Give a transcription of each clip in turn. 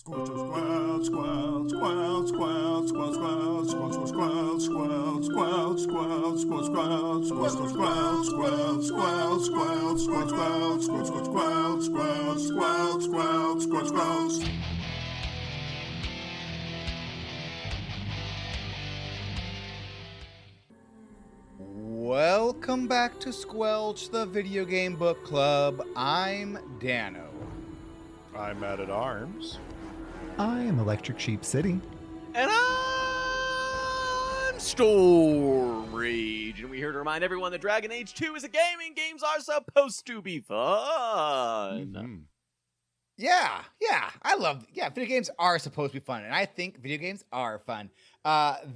Welcome back to Squelch, the video game book club. I'm Dano. I'm Matt at Arms. I am Electric Sheep City. And I'm Storm Rage. And we're here to remind everyone that Dragon Age 2 is a game and games are supposed to be fun. Mm-hmm. Yeah, video games are supposed to be fun, and I think video games are fun.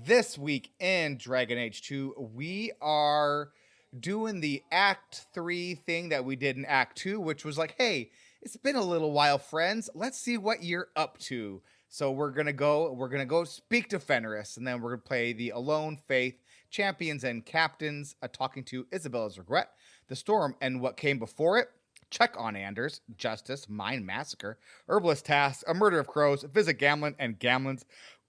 This week in Dragon Age 2, we are doing the Act 3 thing that we did in Act 2, which was like, hey, it's been a little while, friends. Let's see what you're up to. So we're gonna go speak to Fenris, and then we're gonna play the Alone, Faith, Champions, and Captains, talking to Isabela's Regret, the Storm, and what came before it. Check on Anders, Justice, Mine Massacre, Herbalist Task, A Murder of Crows, visit Gamlen, and Gamlen's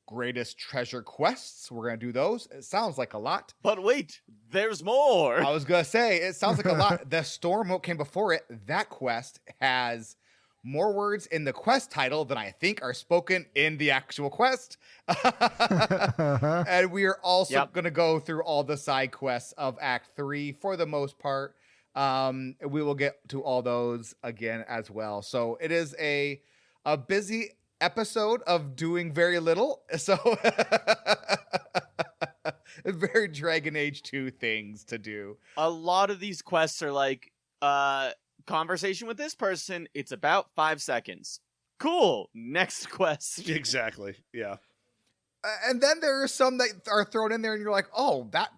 Greatest Treasure Quests. We're going to do those. It sounds like a lot. But wait, there's more. I was going to say, it sounds like a lot. The Storm, what came before it, that quest has more words in the quest title than I think are spoken in the actual quest. And we are also going to go through all the side quests of Act 3 for the most part. We will get to all those again as well. So it is a busy episode of doing very little. So very Dragon Age 2 things to do. A lot of these quests are like, conversation with this person. It's about 5 seconds. Cool. Next quest. Exactly. Yeah. And then there are some that are thrown in there and you're like, oh, that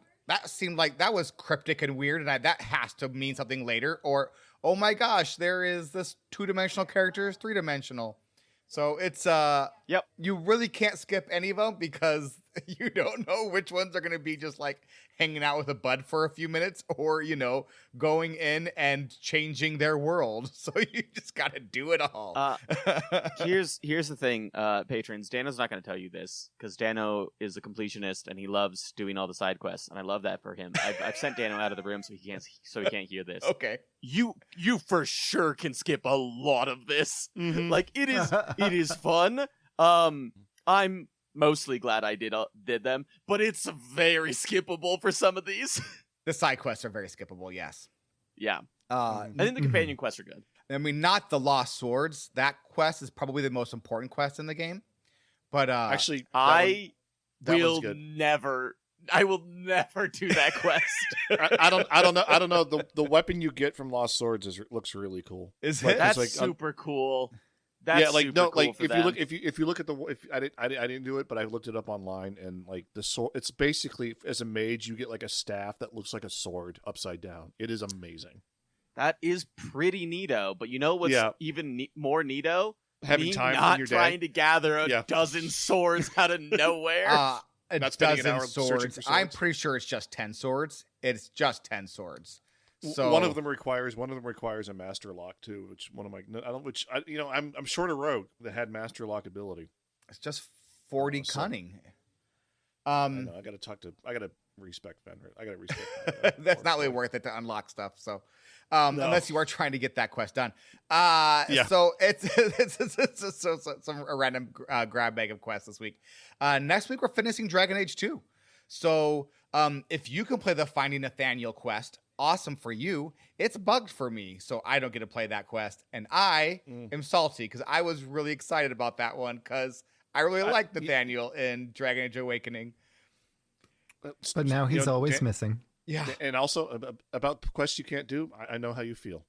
seemed like that was cryptic and weird, and that has to mean something later. Or, oh my gosh, there is this 2-dimensional character is 3-dimensional. So it's you really can't skip any of them because you don't know which ones are going to be just like hanging out with a bud for a few minutes, or going in and changing their world. So you just got to do it all. Here's the thing, patrons. Dano's not going to tell you this because Dano is a completionist and he loves doing all the side quests, and I love that for him. I've sent Dano out of the room so he can't hear this. Okay. You for sure can skip a lot of this. Mm-hmm. Like it is fun. I'm mostly glad I did them, but it's very skippable for some of these. The side quests are very skippable, yes. Yeah. I think the companion quests are good. I mean, not the Lost Swords. That quest is probably the most important quest in the game. But actually, I will never do that quest. I don't know. The weapon you get from Lost Swords looks really cool. Is like, it? That's like, super cool. That's if you look at I didn't do it, but I looked it up online, and like the sword, it's basically, as a mage, you get like a staff that looks like a sword upside down. It is amazing. That is pretty neato. But you know what's even more neato? Having time not in your trying day. to gather a dozen swords out of nowhere. A Not spending an dozen hour searching for swords. swords. I'm pretty sure it's just 10 swords. It's just 10 swords. So one of them requires a master lock too, I'm short a rogue that had master lock ability. It's just 40 cunning. I gotta respect Fenris. I gotta respect That's not really worth it to unlock stuff. So No. unless you are trying to get that quest done. Yeah. So it's some random grab bag of quests this week. Next week we're finishing Dragon Age 2. So if you can play the Finding Nathaniel quest, awesome for you. It's bugged for me, so I don't get to play that quest, and I am salty because I was really excited about that one because I really liked Nathaniel in Dragon Age Awakening. But now he's always missing. Yeah, and also about quests you can't do. I know how you feel.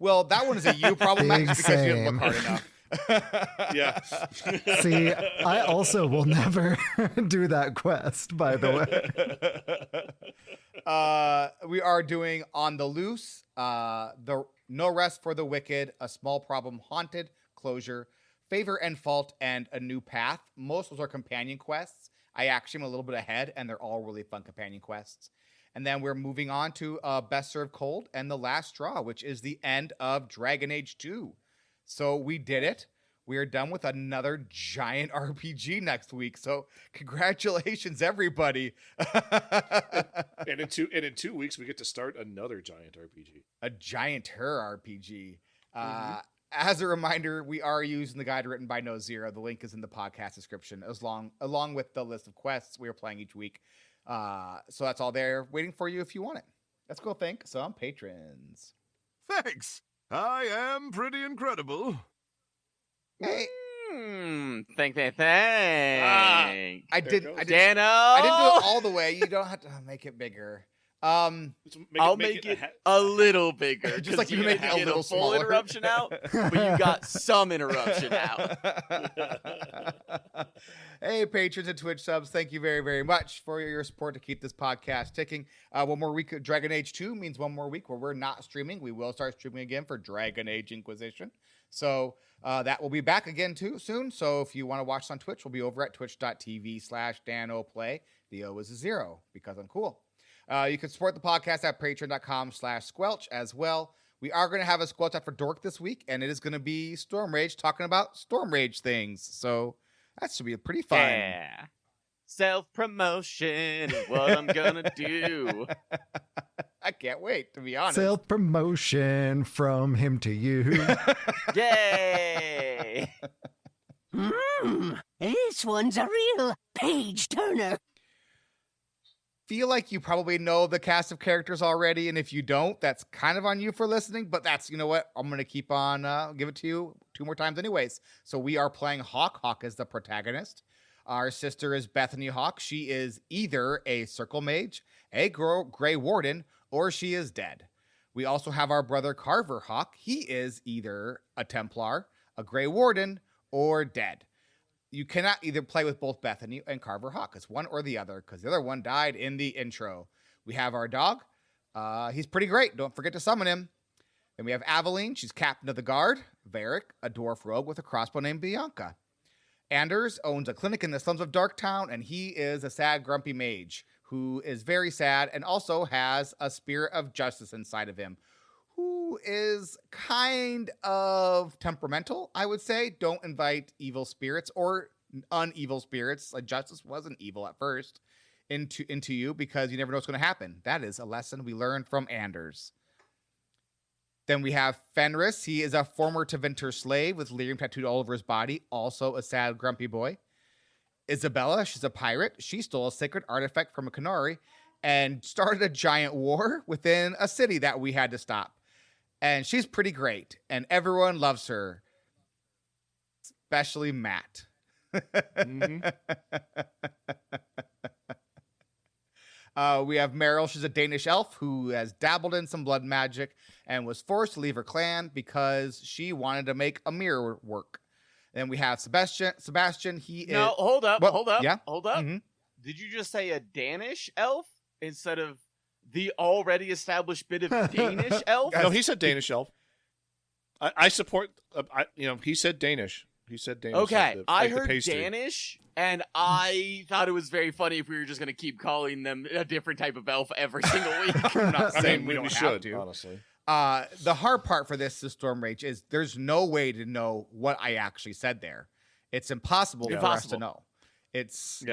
Well, that one is a you problem because you didn't look hard enough. Yeah. See, I also will never do that quest, by the way. We are doing On the Loose, the No Rest for the Wicked, A Small Problem, Haunted, Closure, Favor and Fault, and A New Path. Most of those are companion quests. I actually am a little bit ahead, and they're all really fun companion quests. And then we're moving on to Best Served Cold and The Last Straw, which is the end of Dragon Age 2. So we did it. we are done with another giant RPG next week. So congratulations, everybody. And in 2 weeks, we get to start another giant RPG. A gianter RPG. As a reminder, we are using the guide written by No Zero. The link is in the podcast description, along with the list of quests we are playing each week. So that's all there waiting for you if you want it. Let's go thank some patrons. Thanks. I am pretty incredible. Hey, Thank. I didn't do Dano. it all the way. You don't have to make it bigger. I'll make it a little bigger, Just like you didn't make it a get little full smaller. interruption out, but you got some interruption out. Hey, patrons and Twitch subs, thank you very, very much for your support to keep this podcast ticking. One more week of Dragon Age 2 means one more week where we're not streaming. We will start streaming again for Dragon Age Inquisition. So that will be back again too soon. So if you want to watch us on Twitch, we'll be over at twitch.tv/DanoPlay. The O is a 0 because I'm cool. You can support the podcast at patreon.com/squelch as well. We are going to have a Squelch After Dork this week, and it is going to be Storm Rage talking about Storm Rage things. So that should be pretty fun. Yeah. Self-promotion is what I'm going to do. I can't wait, to be honest. Self-promotion from him to you. Yay! This one's a real page-turner. Feel like you probably know the cast of characters already, and if you don't, that's kind of on you for listening, but that's, you know what, I'm going to keep on, give it to you 2 more times anyways. So we are playing HAWKE. HAWKE is the protagonist. Our sister is Bethany HAWKE. She is either a Circle Mage, a Grey Warden, or she is dead. We also have our brother Carver HAWKE. He is either a Templar, a Grey Warden, or dead. You cannot either play with both Bethany and Carver HAWKE. It's one or the other, because the other one died in the intro. We have our dog. He's pretty great. Don't forget to summon him. Then we have Aveline. She's captain of the guard. Varric, a dwarf rogue with a crossbow named Bianca. Anders owns a clinic in the slums of Darktown, and he is a sad, grumpy mage who is very sad and also has a spirit of justice inside of him, who is kind of temperamental, I would say. Don't invite evil spirits or unevil spirits, like justice wasn't evil at first, into you, because you never know what's going to happen. That is a lesson we learned from Anders. Then we have Fenris. He is a former Tevinter slave with lyrium tattooed all over his body, also a sad, grumpy boy. Isabela, she's a pirate. She stole a sacred artifact from a Canary and started a giant war within a city that we had to stop. And she's pretty great, and everyone loves her, especially Matt. We have Meryl. She's a Danish elf who has dabbled in some blood magic and was forced to leave her clan because she wanted to make a mirror work. Then we have Sebastian. Hold up. Yeah? Hold up. Mm-hmm. Did you just say a Danish elf instead of the already established bit of Danish elf? No, he said Danish elf. I support. He said Danish. He said Danish. Okay, I heard pastry. Danish, and I thought it was very funny if we were just going to keep calling them a different type of elf every single week. I'm not saying we we don't should, have to. honestly. The hard part for this Storm Rage is there's no way to know what I actually said there. It's impossible for us to know. It's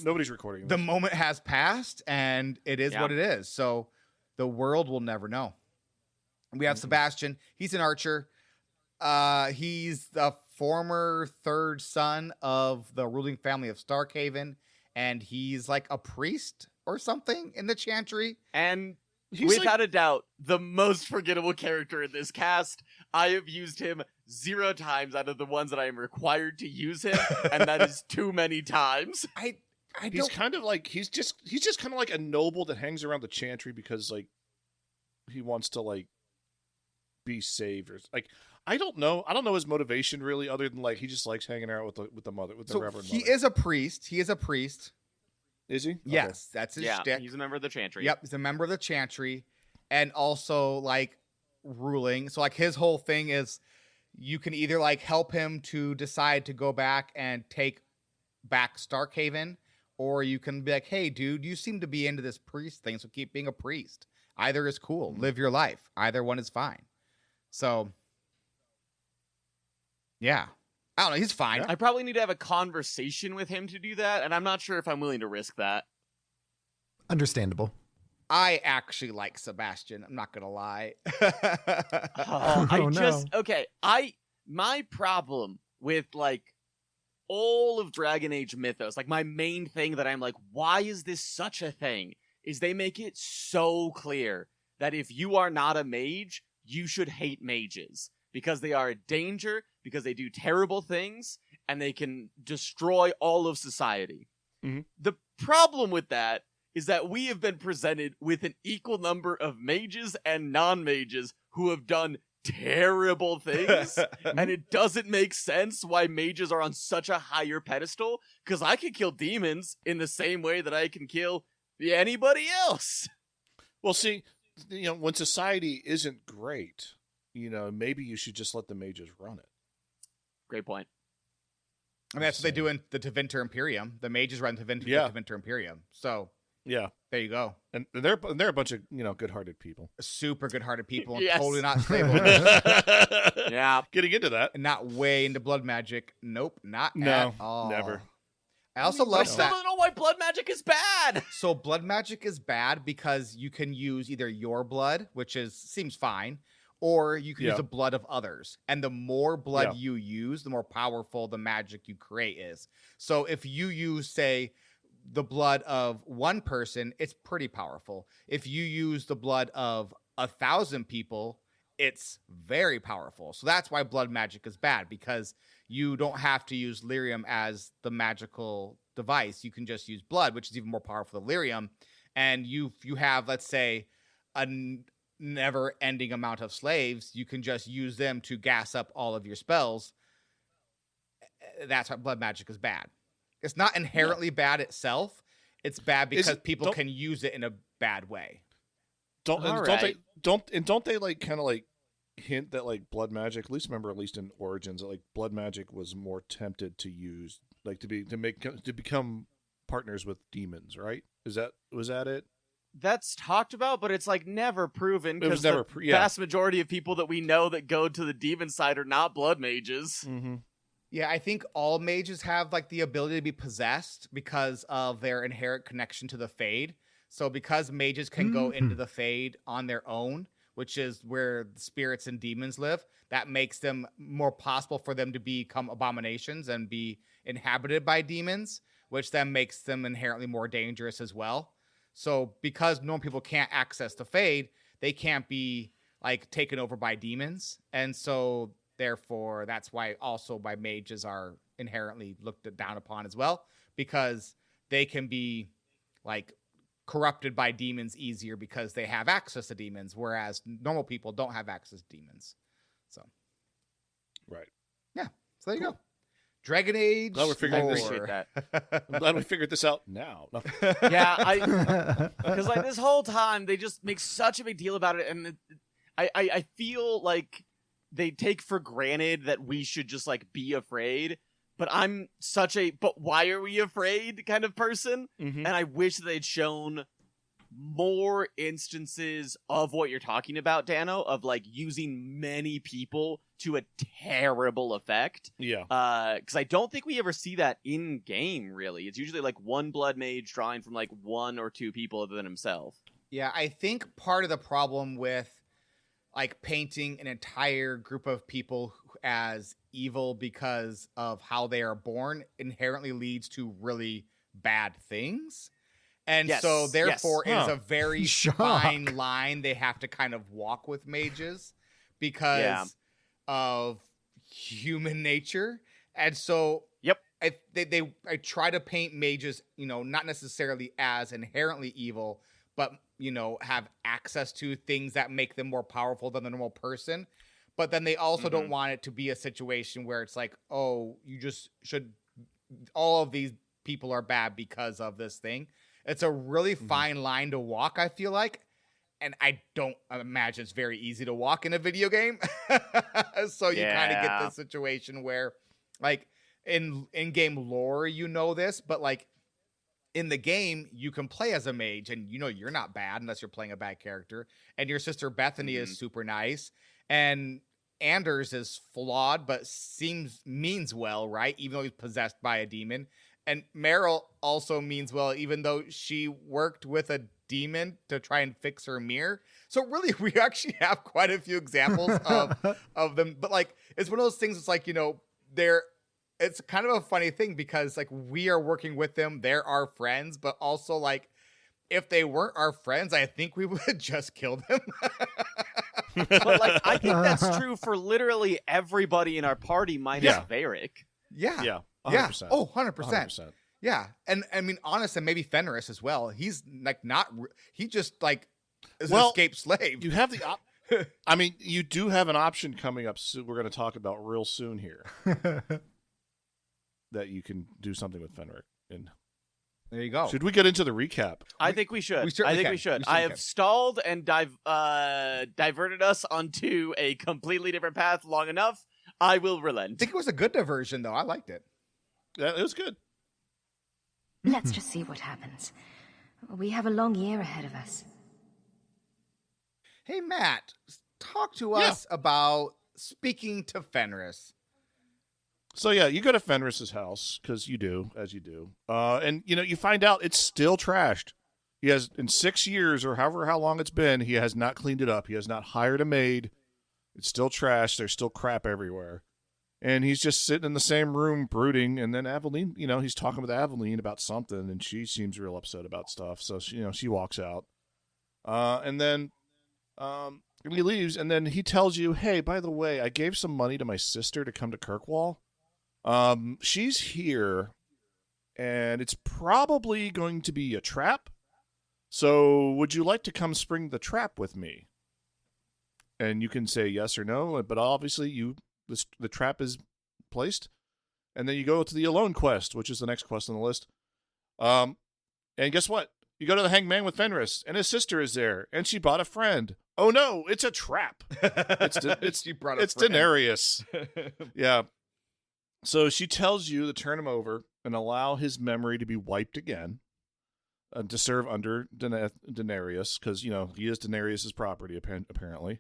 nobody's recording. The moment has passed, and it is what it is. So the world will never know. We have Sebastian. He's an archer. He's the former third son of the ruling family of Starkhaven, and he's like a priest or something in the Chantry. And He's without a doubt, the most forgettable character in this cast. I have used him 0 times out of the ones that I am required to use him, and that is too many times. He's kind of like he's just kind of like a noble that hangs around the Chantry because like he wants to like be saved or like I don't know his motivation really, other than like he just likes hanging out with the Reverend He Mother. is a priest. He is a priest. Is he? Yes, that's his shtick. He's a member of the Chantry. Yep, he's a member of the Chantry, and also like ruling. So like his whole thing is you can either like help him to decide to go back and take back Starkhaven, or you can be like, hey dude, you seem to be into this priest thing, so keep being a priest. Either is cool. Live your life. Either one is fine. So yeah. I don't know. He's fine. I probably need to have a conversation with him to do that, and I'm not sure if I'm willing to risk that. Understandable. I actually like Sebastian. I'm not gonna lie. My problem with like all of Dragon Age mythos, like my main thing that I'm like, why is this such a thing? Is they make it so clear that if you are not a mage, you should hate mages because they are a danger, because they do terrible things, and they can destroy all of society. Mhm. The problem with that is that we have been presented with an equal number of mages and non-mages who have done terrible things, and it doesn't make sense why mages are on such a higher pedestal, because I can kill demons in the same way that I can kill anybody else. Well, see, when society isn't great, maybe you should just let the mages run it. Great point. I mean, that's what they do in the Tevinter Imperium. The mages run Tevinter Imperium. So yeah, there you go. And they're a bunch of good-hearted people, super good-hearted people, and Yes. totally not stable, Yeah. Getting into that. and not way into blood magic. Nope, not No, at all. never. I also But I love still that. don't know why blood magic is bad. So blood magic is bad because you can use either your blood, which seems fine, or you can use Yeah. the blood of others. And the more blood Yeah. you use, the more powerful the magic you create is. So if you use, say, the blood of one person, it's pretty powerful. If you use the blood of 1,000 people, it's very powerful. So that's why blood magic is bad, because you don't have to use lyrium as the magical device. You can just use blood, which is even more powerful than lyrium. And you have, let's say, a never-ending amount of slaves, you can just use them to gas up all of your spells. That's why blood magic is bad. It's not inherently bad itself. It's bad because people can use it in a bad way. Don't Alright. they like kind of like hint that like blood magic, at least in Origins, that like blood magic was more tempted to use, like to become partners with demons, right? Was that it? That's talked about, but it's like never proven, It was because never the yeah. vast majority of people that we know that go to the demon side are not blood mages. Mm-hmm. Yeah, I think all mages have like the ability to be possessed because of their inherent connection to the Fade. So because mages can go into the Fade on their own, which is where the spirits and demons live, that makes them more possible for them to become abominations and be inhabited by demons, which then makes them inherently more dangerous as well. So because normal people can't access the Fade, they can't be like taken over by demons. And so therefore, that's why also by mages are inherently looked down upon as well, because they can be like corrupted by demons easier because they have access to demons, whereas normal people don't have access to demons. So, Right. yeah. So there you go. Dragon Age. Glad we're figuring I this appreciate lore. that. I'm glad we figured this out now. No. Yeah, because like this whole time they just make such a big deal about it, and I feel like they take for granted that we should just like be afraid. But I'm such a "but why are we afraid" kind of person, Mm-hmm. and I wish they'd shown more instances of what you're talking about, Dano, of like using many people to a terrible effect. Yeah. Because I don't think we ever see that in game. Really, it's usually like one blood mage drawing from like one or two people other than himself. Yeah, I think part of the problem with like painting an entire group of people as evil because of how they are born inherently leads to really bad things. And Yes, so therefore yes. it is a very Shock. fine line they have to kind of walk with mages because Yeah. of human nature. And so Yep. I try to paint mages, not necessarily as inherently evil, but have access to things that make them more powerful than the normal person. But then they also don't want it to be a situation where it's like, oh, you just should, all of these people are bad because of this thing. It's a really fine line to walk, I feel like. And I don't imagine it's very easy to walk in a video game. So you kind of get Yeah. this situation where, like, in-game lore, this, but like in the game, you can play as a mage and you're not bad unless you're playing a bad character. And your sister Bethany is super nice. And Anders is flawed, but means well, right? Even though he's possessed by a demon. And Meryl also means well, even though she worked with a demon to try and fix her mirror. So really, we actually have quite a few examples of them. But like, it's one of those things. It's like, you know, it's kind of a funny thing because like we are working with them, they're our friends, but also like if they weren't our friends, I think we would just kill them. But like, I think that's true for literally everybody in our party minus Varric. Yeah. Yeah. 100%. Yeah. Oh, 100%. 100%. Yeah. And I mean, honestly, maybe Fenris as well. He's like he just like is an escaped slave. You have the I mean, you do have an option coming up soon. We're going to talk about real soon here that you can do something with Fenric. And there you go. should we get into the recap? I think we should. We I think can. we should. We I can. have stalled and diverted us onto a completely different path long enough. I will I relent. think it was a good diversion, though. I liked it. Yeah, it was good. Let's just see what happens. We have a long year ahead of us. Hey, Matt, talk to us about speaking to Fenris. So yeah, you go to Fenris's house because you do, as you do, and you know you find out it's still trashed. He has in 6 years or however how long it's been, he has not cleaned it up. He has not hired a maid. It's still trash. There's still crap everywhere, and he's just sitting in the same room brooding. And then Aveline, you know, he's talking with Aveline about something, and she seems real upset about stuff. So she, you know, she walks out, and then he leaves, and then he tells you, "Hey, by the way, I gave some money to my sister to come to Kirkwall. She's here, and it's probably going to be a trap. So would you like to come spring the trap with me?" And you can say yes or no, but obviously the trap is placed. And then you go to the Alone quest, which is the next quest on the list. And guess what? You go to the Hangman with Fenris, and his sister is there, and she bought a friend. Oh no, it's a trap. It's Daenerys. Yeah. So she tells you to turn him over and allow his memory to be wiped again, to serve under Daenerys, because you know he is Daenerys' property apparently.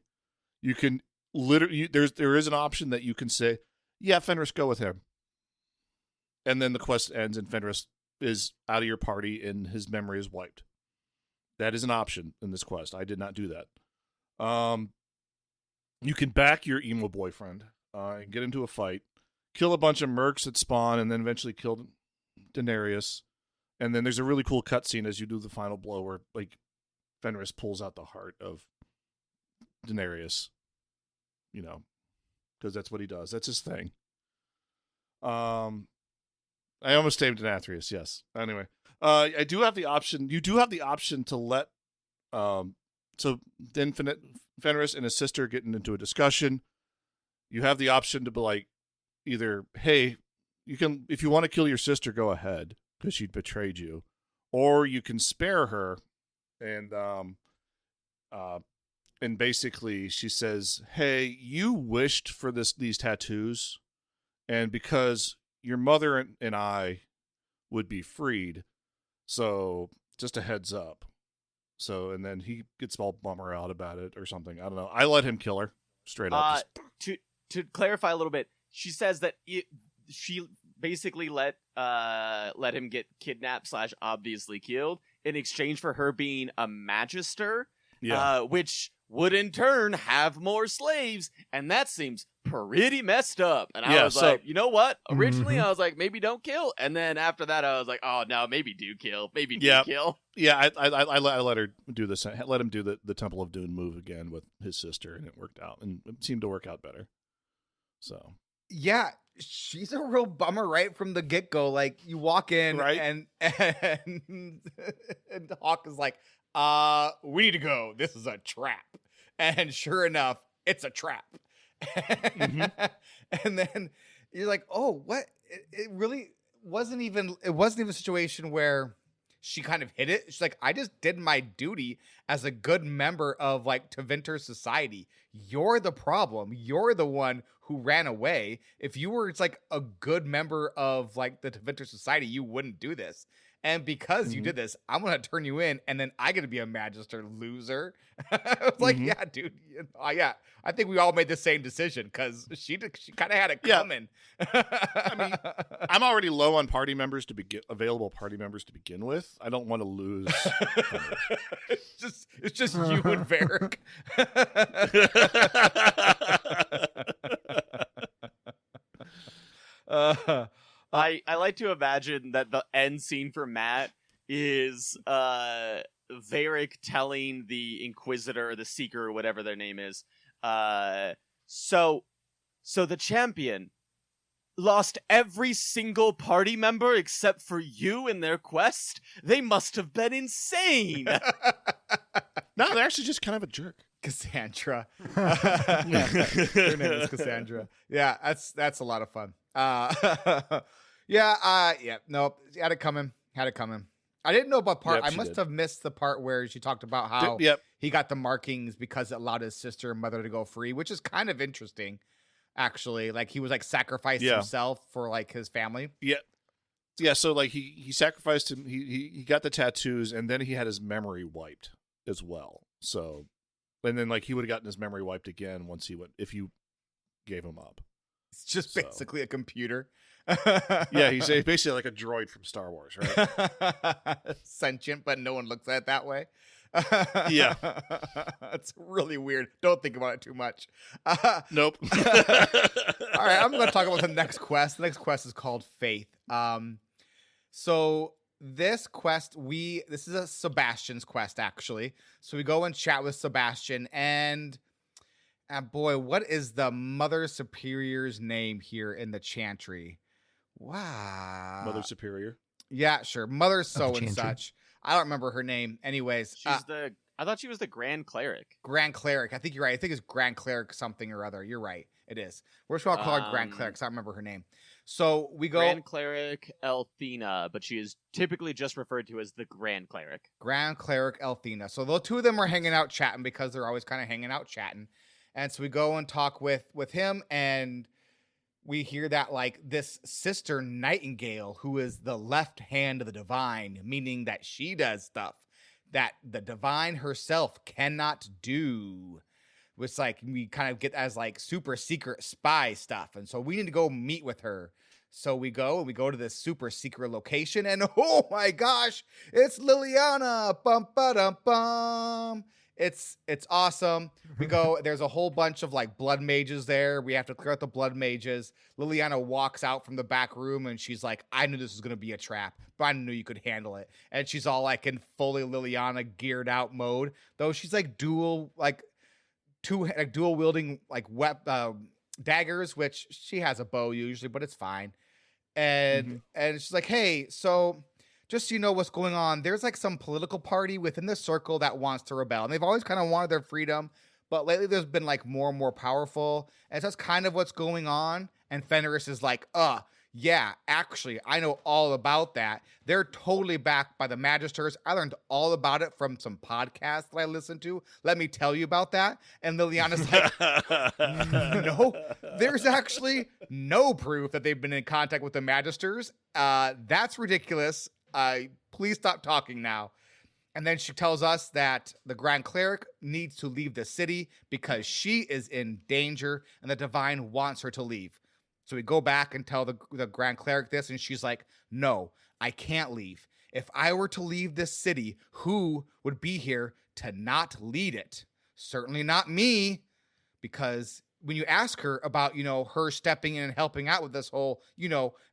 You can literally there is an option that you can say, "Yeah, Fenris, go with him," and then the quest ends and Fenris is out of your party and his memory is wiped. That is an option in this quest. I did not do that. You can back your emo boyfriend and get into a fight, kill a bunch of mercs that spawn, and then eventually kill Daenerys. And then there's a really cool cutscene as you do the final blow where like Fenris pulls out the heart of Daenerys, you know, because that's what he does. That's his thing. I almost named Denathrius, yes. Anyway, I do have the option. You do have the option to let, so then Fenris and his sister getting into a discussion. You have the option to be like, either, hey, you can, if you want to kill your sister, go ahead because she betrayed you, or you can spare her, and basically she says, hey, you wished for these tattoos, and because your mother and I would be freed, so just a heads up. So, and then he gets all bummer out about it or something. I don't know. I let him kill her straight up. To clarify a little bit, she says that she basically let him get kidnapped / obviously killed in exchange for her being a magister, which would in turn have more slaves, and that seems pretty messed up. And I was like, you know what? Originally, I was like, maybe don't kill, and then after that, I was like, oh no, maybe do kill, kill. Yeah, I let her do this. Let him do the Temple of Doom move again with his sister, and it worked out, and it seemed to work out better. So yeah, she's a real bummer right from the get go. Like you walk in, right, and Hawke is like, we need to go. This is a trap. And sure enough, it's a trap. And then you're like, oh, what? It really wasn't even a situation where she kind of hid it. She's like, I just did my duty as a good member of like Tevinter society. You're the problem. You're the one who ran away. If you were, it's like a good member of like the Tevinter society, you wouldn't do this. And because you did this, I'm going to turn you in, and then I get to be a magister, loser. I was like, yeah, dude. Yeah. I think we all made the same decision because she kind of had it coming. I mean, I'm already low on party members available party members to begin with. I don't want to lose. It's just you and Varric. I like to imagine that the end scene for Matt is Varric telling the Inquisitor or the Seeker or whatever their name is, so the champion lost every single party member except for you in their quest? They must have been insane. No, they're actually just kind of a jerk. Cassandra. Her name is Cassandra. Yeah, that's a lot of fun. Nope. Had it coming. I didn't know about part. Yep, I must have missed the part where she talked about how he got the markings because it allowed his sister and mother to go free, which is kind of interesting, actually. Like he was like sacrificed himself for like his family. Yeah. So like he sacrificed him. He got the tattoos, and then he had his memory wiped as well. So, and then like he would have gotten his memory wiped again if you gave him up. It's just basically a computer. Yeah, he's basically like a droid from Star Wars, right? Sentient, but no one looks at it that way. Yeah. It's really weird. Don't think about it too much. Nope. All right, I'm going to talk about the next quest. The next quest is called Faith. So this quest, this is a Sebastian's quest, actually. So we go and chat with Sebastian, and boy, what is the Mother Superior's name here in the Chantry? Wow. Mother Superior. Yeah, sure. Mother so and such. I don't remember her name. Anyways, I thought she was the Grand Cleric. Grand Cleric. I think you're right. I think it's Grand Cleric something or other. You're right. It is. We're just going to call her Grand Cleric, 'cause I don't remember her name. So we go Grand Cleric Elthina, but she is typically just referred to as the Grand Cleric. Grand Cleric Elthina. So the two of them are hanging out chatting because they're always kind of hanging out chatting. And so we go and talk with him, and we hear that like this sister Nightingale, who is the left hand of the divine, meaning that she does stuff that the divine herself cannot do. Which like we kind of get as like super secret spy stuff. And so we need to go meet with her. So we go to this super secret location, and oh my gosh, it's Liliana. Bum ba dum bum. It's awesome. We go, there's a whole bunch of like blood mages there. We have to clear out the blood mages. Liliana walks out from the back room, and she's like, I knew this was going to be a trap, but I knew you could handle it. And she's all like in fully Liliana geared out mode, though she's like dual wielding like daggers, which she has a bow usually, but it's fine. And she's like, hey, so just so you know what's going on, there's like some political party within the circle that wants to rebel. And they've always kind of wanted their freedom, but lately there's been like more and more powerful. And so that's kind of what's going on. And Fenris is like, yeah, actually, I know all about that. They're totally backed by the Magisters. I learned all about it from some podcasts that I listened to. Let me tell you about that. And Liliana's like, no, there's actually no proof that they've been in contact with the Magisters. That's ridiculous. Please stop talking now. And then she tells us that the Grand Cleric needs to leave the city because she is in danger and the Divine wants her to leave. So we go back and tell the Grand Cleric this, and she's like, no, I can't leave. If I were to leave this city, who would be here to not lead it? Certainly not me, because when you ask her about, her stepping in and helping out with this whole,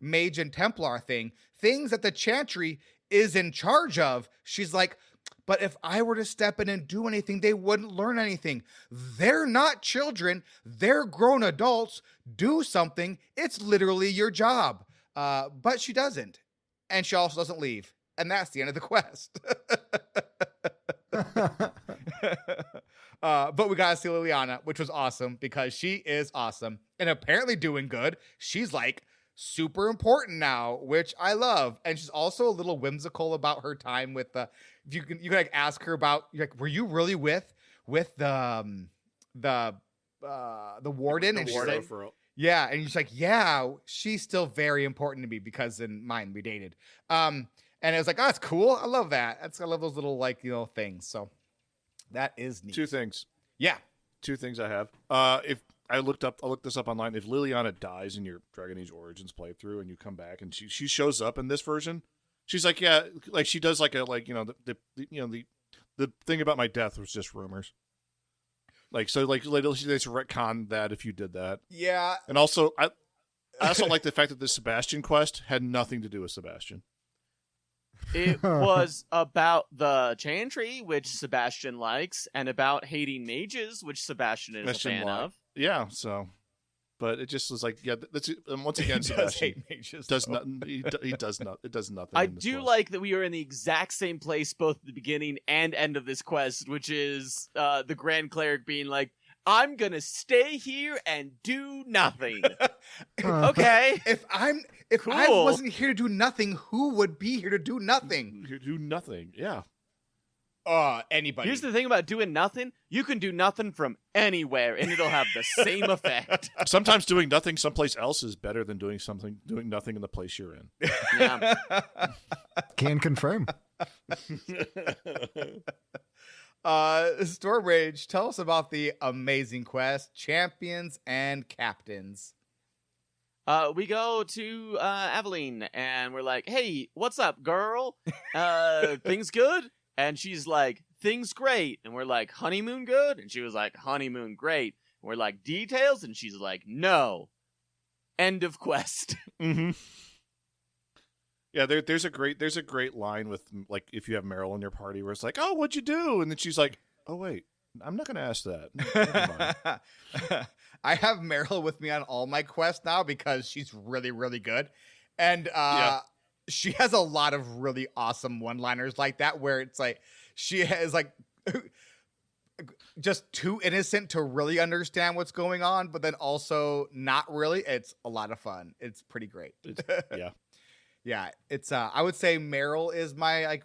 mage and Templar things that the Chantry is in charge of, she's like, but if I were to step in and do anything, they wouldn't learn anything. They're not children. They're grown adults. Do something. It's literally your job. But she doesn't. And she also doesn't leave. And that's the end of the quest. But we got to see Liliana, which was awesome because she is awesome and apparently doing good. She's like super important now, which I love. And she's also a little whimsical about her time with you can like ask her about, were you really with the warden? And she's like, and she's like, yeah, she's still very important to me because in mine we dated. And And it was like, oh, that's cool. I love that. I love those little things. So that is neat. Two things. Yeah. Two things I have. If I looked this up online. If Liliana dies in your Dragon Age Origins playthrough and you come back and she shows up in this version, she's like, yeah, like she does the thing about my death was just rumors. Like, so like they just retcon that if you did that. Yeah. And also I also like the fact that the Sebastian quest had nothing to do with Sebastian. It was about the Chantry, which Sebastian likes, and about hating mages, which Sebastian is a fan of. Yeah, so, but it just was like, yeah, that's once again, Sebastian does nothing. He does not. It does nothing. I do like that we are in the exact same place, both at the beginning and end of this quest, which is the Grand Cleric being like, "I'm gonna stay here and do nothing." Okay. If I wasn't here to do nothing, who would be here to do nothing? Do nothing. Yeah. Anybody. Here's the thing about doing nothing. You can do nothing from anywhere, and it'll have the same effect. Sometimes doing nothing someplace else is better than doing nothing in the place you're in. Yeah. Can confirm. Storm Rage, tell us about the amazing quest, Champions and Captains. We go to Aveline, and we're like, "Hey, what's up, girl? Things good?" And she's like, "Things great." And we're like, "Honeymoon good?" And she was like, "Honeymoon great." And we're like, "Details?" And she's like, "No." End of quest. Mm-hmm. Yeah, there's a great line with, like, if you have Meryl in your party where it's like, "Oh, what'd you do?" And then she's like, "Oh wait, I'm not gonna ask that." Never mind. I have Meryl with me on all my quests now because she's really, really good. And she has a lot of really awesome one-liners like that where it's like she is like just too innocent to really understand what's going on, but then also not really. It's a lot of fun. It's pretty great. Yeah. Yeah, it's I would say Meryl is my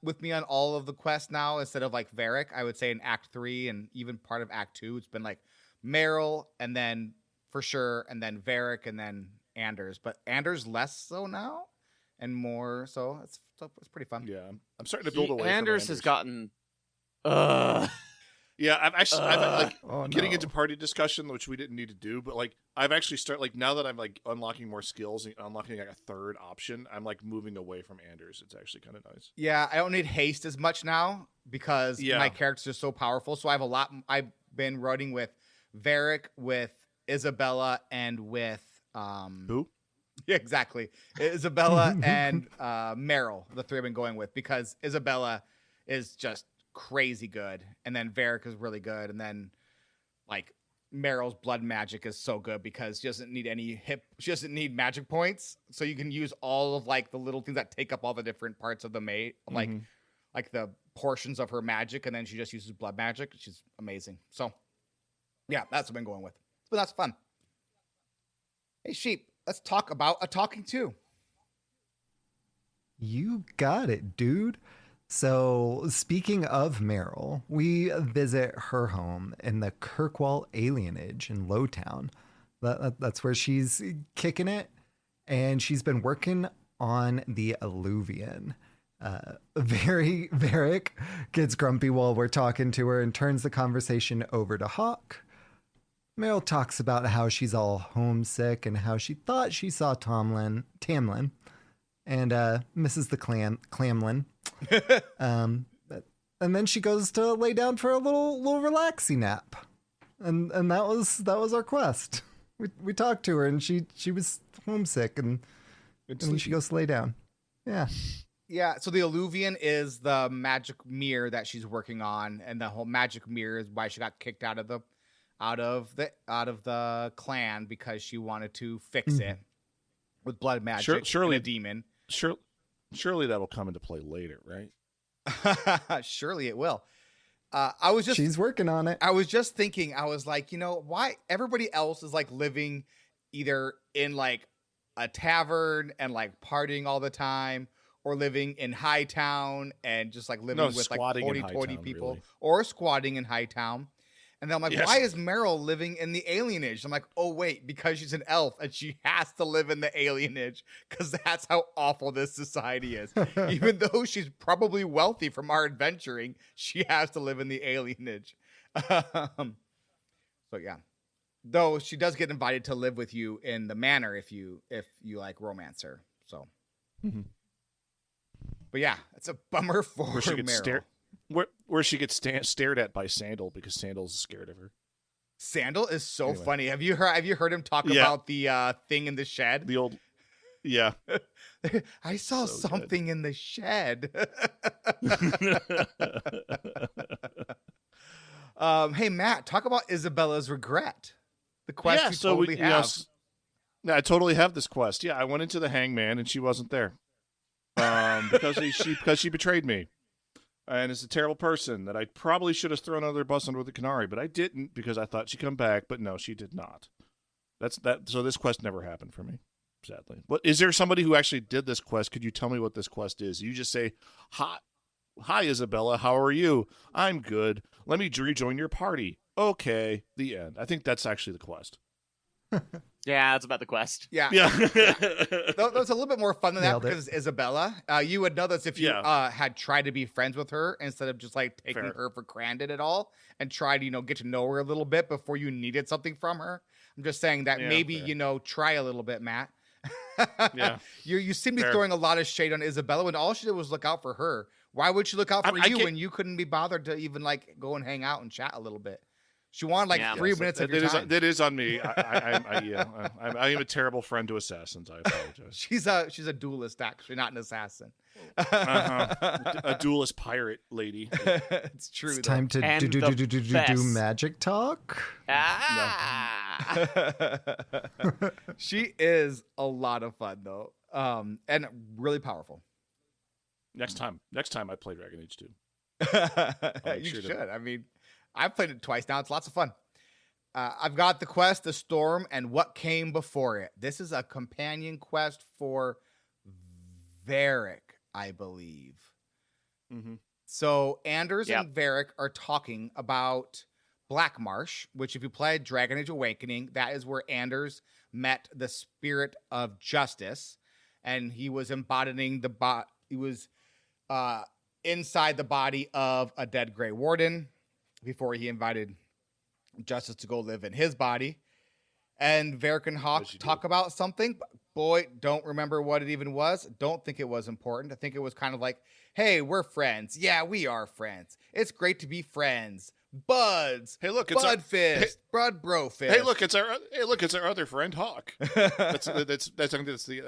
with me on all of the quests now instead of like Varric. I would say in Act 3 and even part of Act 2 it's been like Meryl and then for sure and then Varric and then Anders, but Anders less so now and more so it's pretty fun. Yeah. I'm starting to build away Anders from has gotten Yeah, I've getting no. into party discussion, which we didn't need to do, but like I've actually now that I'm like unlocking more skills and unlocking like a third option, I'm like moving away from Anders. It's actually kind of nice. Yeah, I don't need haste as much now because my characters are so powerful. So I have a lot. I've been running with Varric, with Isabela, and with Who? Yeah, exactly. Isabela and Meryl, the three I've been going with because Isabela is just crazy good, and then Varric is really good, and then like Meryl's blood magic is so good because she doesn't need magic points, so you can use all of like the little things that take up all the different parts of the like the portions of her magic, and then she just uses blood magic. She's amazing. So yeah, that's what I've been going with. But that's fun. Hey Sheep, let's talk about a talking to. You got it, dude. So, speaking of Meryl, we visit her home in the Kirkwall alienage in Lowtown. That's where she's kicking it, and she's been working on the Alluvian. Varric gets grumpy while we're talking to her and turns the conversation over to HAWKE. Meryl talks about how she's all homesick and how she thought she saw Tamlin, and misses the Clamlin. And then she goes to lay down for a little relaxing nap, and that was our quest. We talked to her and she was homesick and then she goes to lay down. Yeah. So the Alluvian is the magic mirror that she's working on, and the whole magic mirror is why she got kicked out of the clan because she wanted to fix it with blood magic. Surely and a demon. Surely that'll come into play later, right? Surely it will. She's working on it. I was just thinking, I was like, why everybody else is like living either in like a tavern and like partying all the time, or living in Hightown and just like living with like 40 people, really. Or squatting in Hightown. And then I'm like, Yes. why is Meryl living in the alienage? I'm like, oh, wait, because she's an elf and she has to live in the alienage because that's how awful this society is. Even though she's probably wealthy from our adventuring, she has to live in the alienage. So, yeah. Though she does get invited to live with you in the manor if you like romance her. So, but yeah, it's a bummer for Where she gets Meryl. where she gets stared at by Sandal because Sandal's scared of her. Sandal is so Anyway. funny. Have you heard him talk Yeah. about the thing in the shed? The old, yeah. I saw So good. something in the shed. Hey Matt, talk about Isabella's regret. The quest you totally have. I totally have this quest. Yeah, I went into the hangman and she wasn't there. Because she betrayed me. And is a terrible person that I probably should have thrown another bus under the canary, but I didn't because I thought she'd come back, but no, she did not. So this quest never happened for me, sadly. What is there somebody who actually did this quest? Could you tell me what this quest is? You just say, Hi Isabela, how are you? I'm good. Let me rejoin your party. Okay, the end. I think that's actually the quest. Yeah, it's about the quest. Yeah. Yeah. That was a little bit more fun than that Nailed it. because it's Isabella. You would know this if you Yeah. had tried to be friends with her instead of just like taking Fair. her for granted at all and tried to, get to know her a little bit before you needed something from her. I'm just saying that Yeah, maybe, fair. Try a little bit, Matt. Yeah. You seem to be Fair. throwing a lot of shade on Isabella when all she did was look out for her. Why would she look out for I you can't- when you couldn't be bothered to even like go and hang out and chat a little bit? She wanted Yeah. 3 minutes of That your is- time. that is on me. I am a terrible friend to assassins. I apologize. She's a duelist, actually, not an assassin. A duelist pirate lady. It's true. It's though. time to And do the best. magic talk. She is a lot of fun though, and really powerful. Next time I play Dragon Age 2. You sure to- should. I mean, I've played it twice now. It's lots of fun. I've got the quest, the storm, and what came before it. This is a companion quest for Varric, I believe. Mm-hmm. So Anders Yep. and Varric are talking about Black Marsh, which if you played Dragon Age Awakening, that is where Anders met the spirit of justice, and he was embodying he was inside the body of a dead Grey Warden before he invited Justice to go live in his body. And Varric and HAWKE As you talk do. about something. Boy, don't remember what it even was. Don't think it was important. I think it was kind of like, hey, we're friends. Yeah, we are friends. It's great to be friends. Buds. Hey, look, it's Bud Fist. Bud Bro Fist. Hey, look, it's our other friend Hawk. That's I think that's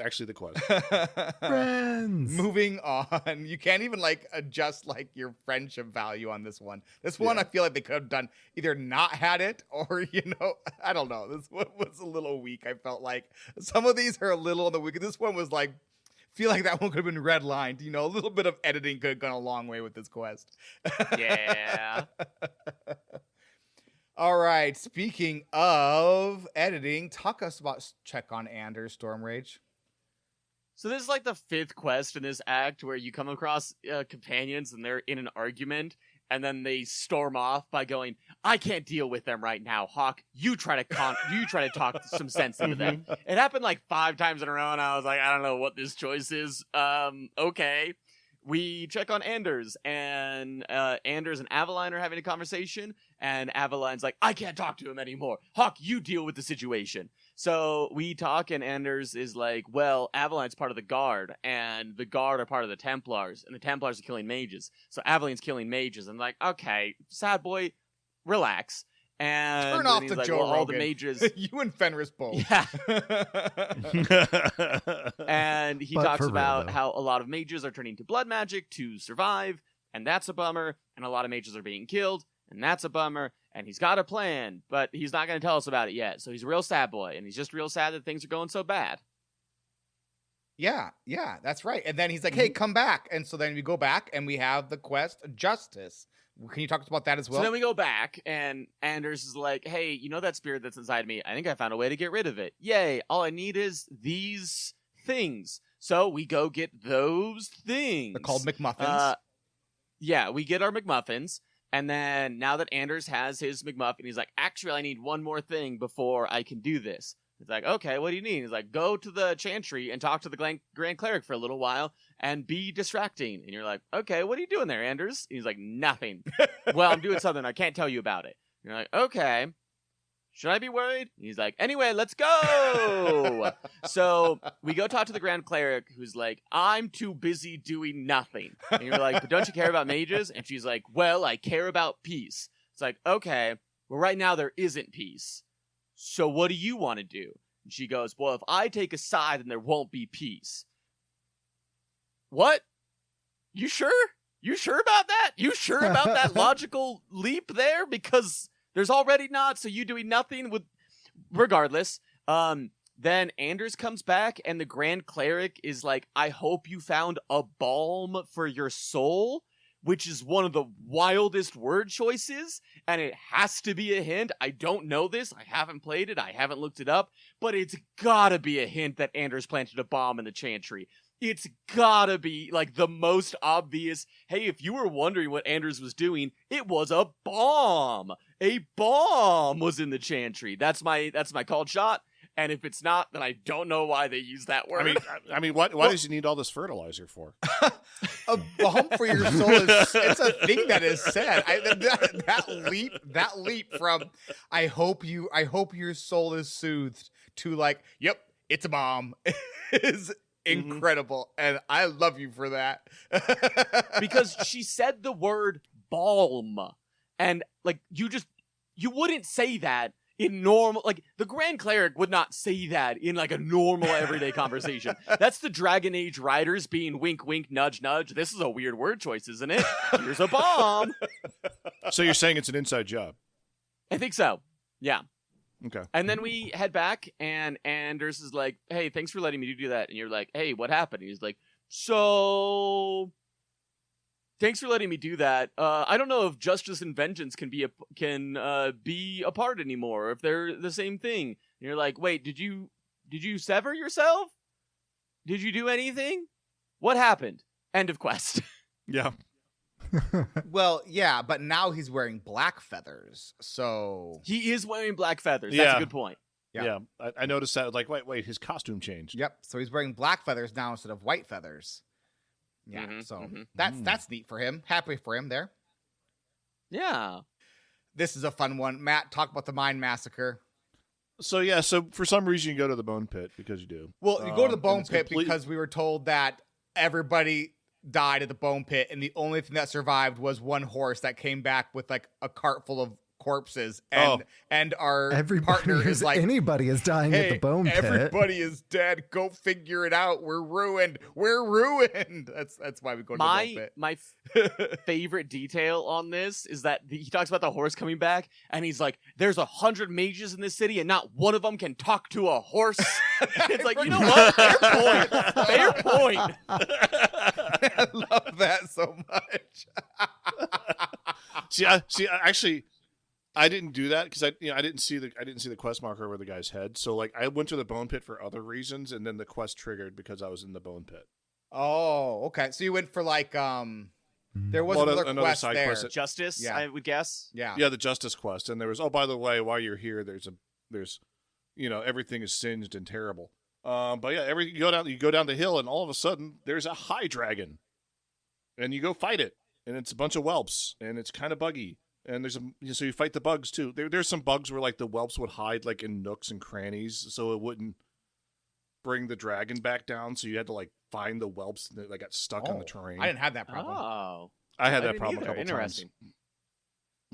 actually the quest. Friends. Moving on. You can't even adjust your friendship value on this one. This one, Yeah. I feel like they could have done either not had it or, I don't know. This one was a little weak. I felt like some of these are a little on the weak. This one was feel like that one could have been redlined. A little bit of editing could have gone a long way with this quest. Yeah. All right. Speaking of editing, talk us about Check on Anders, Storm Rage. So this is like the fifth quest in this act where you come across companions and they're in an argument, and then they storm off by going, "I can't deal with them right now, HAWKE. You try to talk some sense into them." It happened 5 times in a row, and I was like, I don't know what this choice is. Okay. We check on Anders, and Anders and Aveline are having a conversation, and Aveline's like, "I can't talk to him anymore. HAWKE, you deal with the situation." So we talk, and Anders is like, well, Aveline's part of the Guard, and the Guard are part of the Templars, and the Templars are killing mages. So Aveline's killing mages. And like, okay, sad boy, relax. And Turn then off he's the like, Joe well, all the Rogan. mages. You and Fenris both. Yeah. And he But talks for real, about though. how a lot of mages are turning to blood magic to survive, and that's a bummer. And a lot of mages are being killed, and that's a bummer. And he's got a plan, but he's not going to tell us about it yet. So he's a real sad boy, and he's just real sad that things are going so bad. Yeah, that's right. And then he's like, hey, come back. And so then we go back and we have the quest Justice. Can you talk about that as well? So then we go back, and Anders is like, hey, you know that spirit that's inside me? I think I found a way to get rid of it. Yay, all I need is these things. So we go get those things. They're called McMuffins. Yeah, we get our McMuffins, And then now that Anders has his McMuffin, he's like, actually, I need one more thing before I can do this. It's like, okay, what do you need? He's like, go to the Chantry and talk to the Grand Cleric for a little while and be distracting. And you're like, okay, what are you doing there, Anders? He's like, nothing. Well, I'm doing something. I can't tell you about it. And you're like, okay. Should I be worried? He's like, anyway, let's go. So we go talk to the Grand Cleric, who's like, I'm too busy doing nothing. And you're like, but don't you care about mages? And she's like, well, I care about peace. It's like, okay, well, right now there isn't peace. So what do you want to do? And she goes, well, if I take a side, then there won't be peace. What? You sure? You sure about that? You sure about that logical leap there? Because there's already not, so you doing nothing with... Regardless, then Anders comes back, and the Grand Cleric is like, I hope you found a balm for your soul, which is one of the wildest word choices, and it has to be a hint. I don't know this. I haven't played it. I haven't looked it up, but it's gotta be a hint that Anders planted a bomb in the Chantry. It's gotta be, like, the most obvious, hey, if you were wondering what Anders was doing, it was a bomb! A bomb was in the Chantry. That's my called shot, and if it's not, then I don't know why they use that word. I mean, why does he need all this fertilizer for? A bomb for your soul it's a thing that is said. That leap from I hope your soul is soothed to like, yep, it's a bomb is incredible, and I love you for that. Because she said the word balm, and like you wouldn't say that in normal, like the Grand Cleric would not say that in like a normal everyday conversation. That's the Dragon Age writers being wink wink nudge nudge. This is a weird word choice, isn't it? Here's a bomb. So you're saying it's an inside job? I think so. Yeah. Okay. And then we head back, and Anders is like, hey, thanks for letting me do that. And you're like, hey, what happened? And he's like, so thanks for letting me do that. I don't know if justice and vengeance can be apart anymore, or if they're the same thing. And you're like, wait, did you sever yourself? Did you do anything? What happened? End of quest. Yeah. Well, yeah, but now he's wearing black feathers, so He is wearing black feathers. That's Yeah. a good point. Yeah. I noticed that. Like, wait, his costume changed. yep. So he's wearing black feathers now instead of white feathers. Yeah, so that's neat for him. Happy for him there. Yeah. This is a fun one. Matt, talk about the Mine Massacre. So for some reason you go to the bone pit because you do. Well, you go to the and bone it's pit complete- because we were told that everybody died at the bone pit, and the only thing that survived was one horse that came back with like a cart full of corpses, and our partner is like, anybody is dying at the bone pit. everybody is dead. Go figure it out. We're ruined. That's why we go to the bone pit. My favorite detail on this is that he talks about the horse coming back, and he's like, there's 100 mages in this city, and not one of them can talk to a horse. It's like, you know what? Fair point. I love that so much. Actually, I didn't do that because I didn't see the quest marker over the guy's head. So like I went to the bone pit for other reasons, and then the quest triggered because I was in the bone pit. Oh, okay. So you went for like there was Well, another quest side there. quest Justice, Yeah. I would guess. Yeah. Yeah, the justice quest, and there was by the way, while you're here, there's everything is singed and terrible. But yeah, you go down the hill, and all of a sudden there's a high dragon, and you go fight it, and it's a bunch of whelps, and it's kind of buggy. And so you fight the bugs too. There's some bugs where like the whelps would hide like in nooks and crannies, so it wouldn't bring the dragon back down. So you had to like find the whelps that like got stuck in the terrain. I didn't have that problem. Oh. I had I that didn't problem a either. couple Interesting.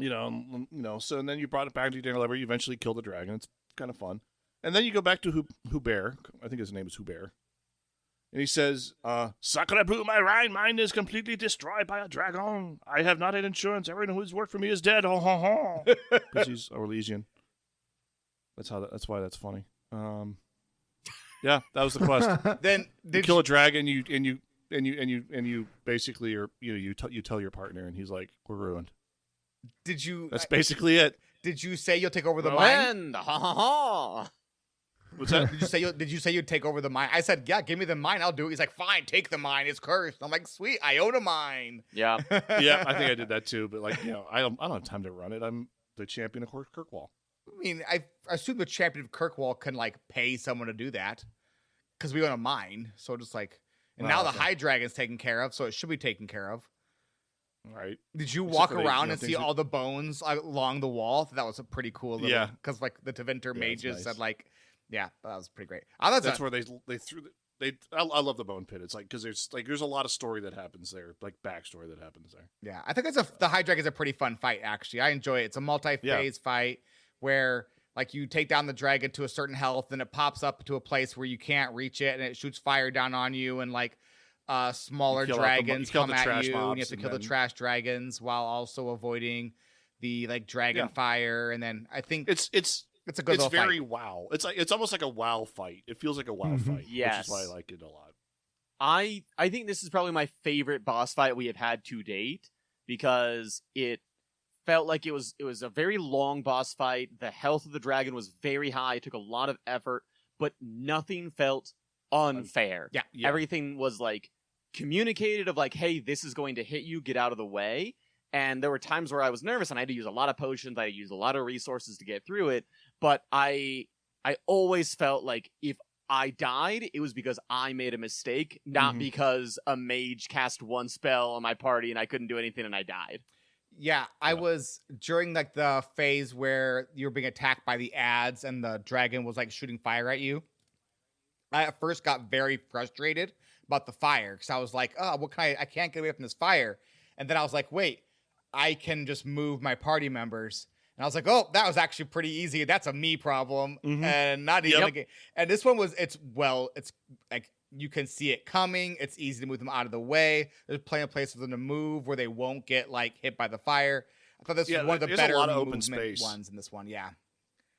times. So and then you brought it back to your dinner level. You eventually killed the dragon. It's kind of fun. And then you go back to Hubert. I think his name is Hubert. And he says, Sakura blew my Rhine. Mine is completely destroyed by a dragon. I have not had insurance. Everyone who's worked for me is dead. Ho, ho, ho. Because he's Orlesian. That's why that's funny. Yeah, that was the quest. Then You kill a dragon, you basically you tell your partner, and he's like, we're ruined. did you That's basically it. did you say you'll take over the mine? Ha ha ha. What's that? Did you say you'd take over the mine? I said, yeah, give me the mine. I'll do it. He's like, fine, take the mine. It's cursed. I'm like, sweet. I own a mine. Yeah. Yeah, I think I did that too. But like, I don't have time to run it. I'm the champion of Kirkwall. I mean, I assume the champion of Kirkwall can like pay someone to do that because we own a mine. So just like, and now the High Dragon's taken care of, so it should be taken care of. Right. Did you walk around and see all the bones along the wall? That was a pretty cool little, because like the Tevinter mages said like, that was pretty great. That's where they threw I love the bone pit. It's like, because there's a lot of story that happens there, like backstory that happens there. Yeah, I think the High Dragon is a pretty fun fight. Actually, I enjoy it. It's a multi-phase fight where like you take down the dragon to a certain health, and it pops up to a place where you can't reach it, and it shoots fire down on you, and like smaller dragons come at you, and you have to kill the trash dragons while also avoiding the like dragon fire. And then I think it's a good little very fight. WoW. It's almost like a WoW fight. It feels like a WoW fight. Yes. Which is why I like it a lot. I think this is probably my favorite boss fight we have had to date, because it felt like it was a very long boss fight. The health of the dragon was very high. It took a lot of effort, but nothing felt unfair. Yeah. Everything was like communicated of like, hey, this is going to hit you, get out of the way. And there were times where I was nervous and I had to use a lot of potions. I had to use a lot of resources to get through it. But I always felt like if I died, it was because I made a mistake, not because a mage cast one spell on my party and I couldn't do anything and I died. Yeah, I was during like the phase where you were being attacked by the ads and the dragon was like shooting fire at you. I at first got very frustrated about the fire because I was like, oh, what can I can't get away from this fire. And then I was like, wait, I can just move my party members. And I was like, oh, that was actually pretty easy. That's a me problem. And not even and this one it's like you can see it coming. It's easy to move them out of the way. There's plenty of places for them to move where they won't get like hit by the fire. I thought this was one of the better open space ones in this one. Yeah,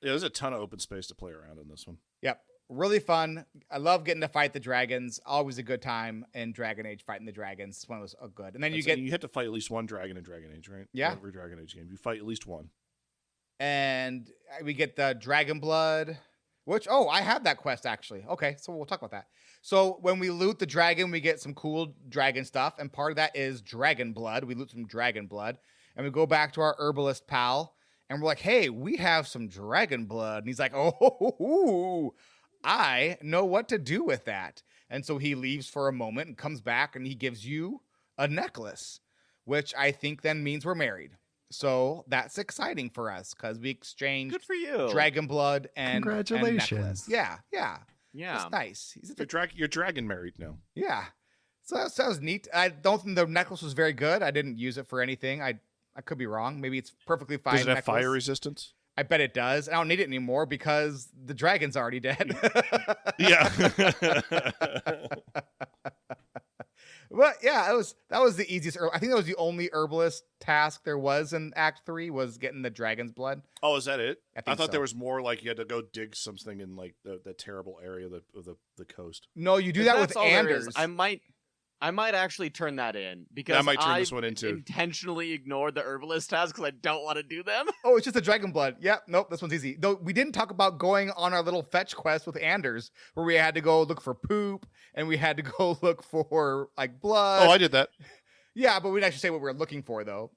there's a ton of open space to play around in this one. Yep. Really fun. I love getting to fight the dragons. Always a good time in Dragon Age fighting the dragons. This one was good. And then you have to fight at least one dragon in Dragon Age, right? Yeah. Every Dragon Age game, you fight at least one. And we get the dragon blood, which, I have that quest actually. Okay, so we'll talk about that. So when we loot the dragon, we get some cool dragon stuff. And part of that is dragon blood. We loot some dragon blood. And we go back to our herbalist pal. And we're like, hey, we have some dragon blood. And he's like, oh, I know what to do with that. And so he leaves for a moment and comes back and he gives you a necklace, which I think then means we're married. So that's exciting for us because we exchanged good for you. Dragon blood and congratulations. And yeah. It's nice. You're dragon married now. Yeah. So that was neat. I don't think the necklace was very good. I didn't use it for anything. I could be wrong. Maybe it's perfectly fine. Does it have fire resistance? I bet it does. I don't need it anymore because the dragon's already dead. Yeah. But yeah, that was the easiest. I think that was the only herbalist task there was in Act 3 was getting the dragon's blood. Oh, is that it? I thought so. There was more like you had to go dig something in like the terrible area of the coast. No, you do that with Anders. I might actually turn that in because I might turn this one into. Intentionally ignored the herbalist tasks because I don't want to do them. Oh, it's just the dragon blood. Yeah, nope, this one's easy. Though we didn't talk about going on our little fetch quest with Anders, where we had to go look for poop and we had to go look for like blood. Oh, I did that. Yeah, but we didn't actually say what we were looking for though.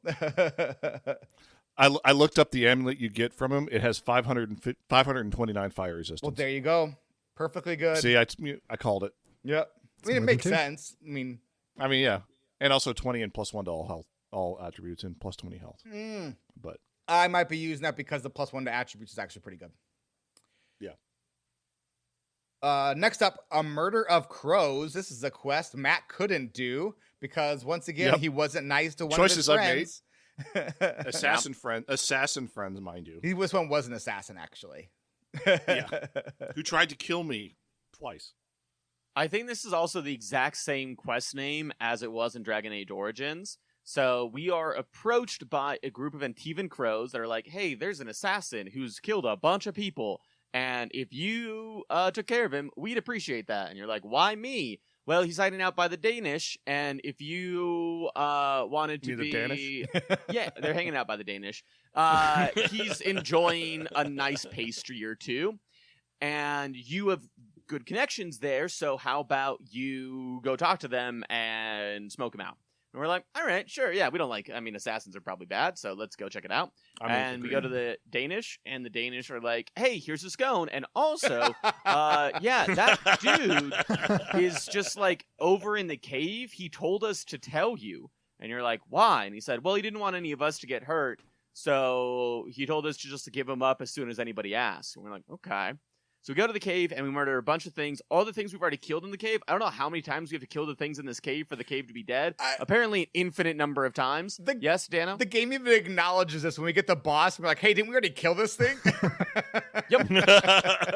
I looked up the amulet you get from him. It has 529 fire resistance. Well, there you go. Perfectly good. See, I called it. Yep. I mean, it makes sense. I mean, yeah. And also 20 and plus 1 to all health, all attributes, and plus 20 health. But I might be using that because the plus 1 to attributes is actually pretty good. Yeah. Next up, A Murder of Crows. This is a quest Matt couldn't do because once again, he wasn't nice to one Choices of his friends. Assassin friends, mind you. This one was an assassin, actually. Yeah. Who tried to kill me twice. I think this is also the exact same quest name as it was in Dragon Age Origins. So we are approached by a group of Antivan crows that are like, hey, there's an assassin who's killed a bunch of people. And if you took care of him, we'd appreciate that. And you're like, why me? Well, he's hiding out by the Danish. And if you wanted to be... The Danish? Yeah, they're hanging out by the Danish. He's enjoying a nice pastry or two. and you have good connections there, so how about you go talk to them and smoke them out? And we're like, all right, sure, yeah, we don't like, I mean, assassins are probably bad, so let's go check it out. And we go to the Danish, and the Danish are like, hey, here's a scone, and also, yeah, that dude is just, like, over in the cave. He told us to tell you. And you're like, why? And he said, well, he didn't want any of us to get hurt, so he told us to just give him up as soon as anybody asked. And we're like, okay. So we go to the cave, and we murder a bunch of things. All the things we've already killed in the cave. I don't know how many times we have to kill the things in this cave for the cave to be dead. Apparently an infinite number of times. Yes, Dano? The game even acknowledges this when we get the boss. We're like, hey, didn't we already kill this thing? Yep.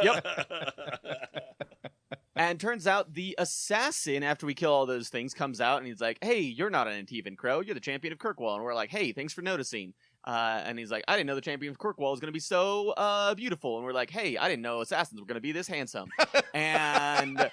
Yep. And turns out the assassin, after we kill all those things, comes out, and he's like, hey, you're not an Antivan Crow. You're the champion of Kirkwall. And we're like, hey, thanks for noticing. And he's like, I didn't know the champion of Kirkwall was going to be so beautiful. And we're like, hey, I didn't know assassins were going to be this handsome. And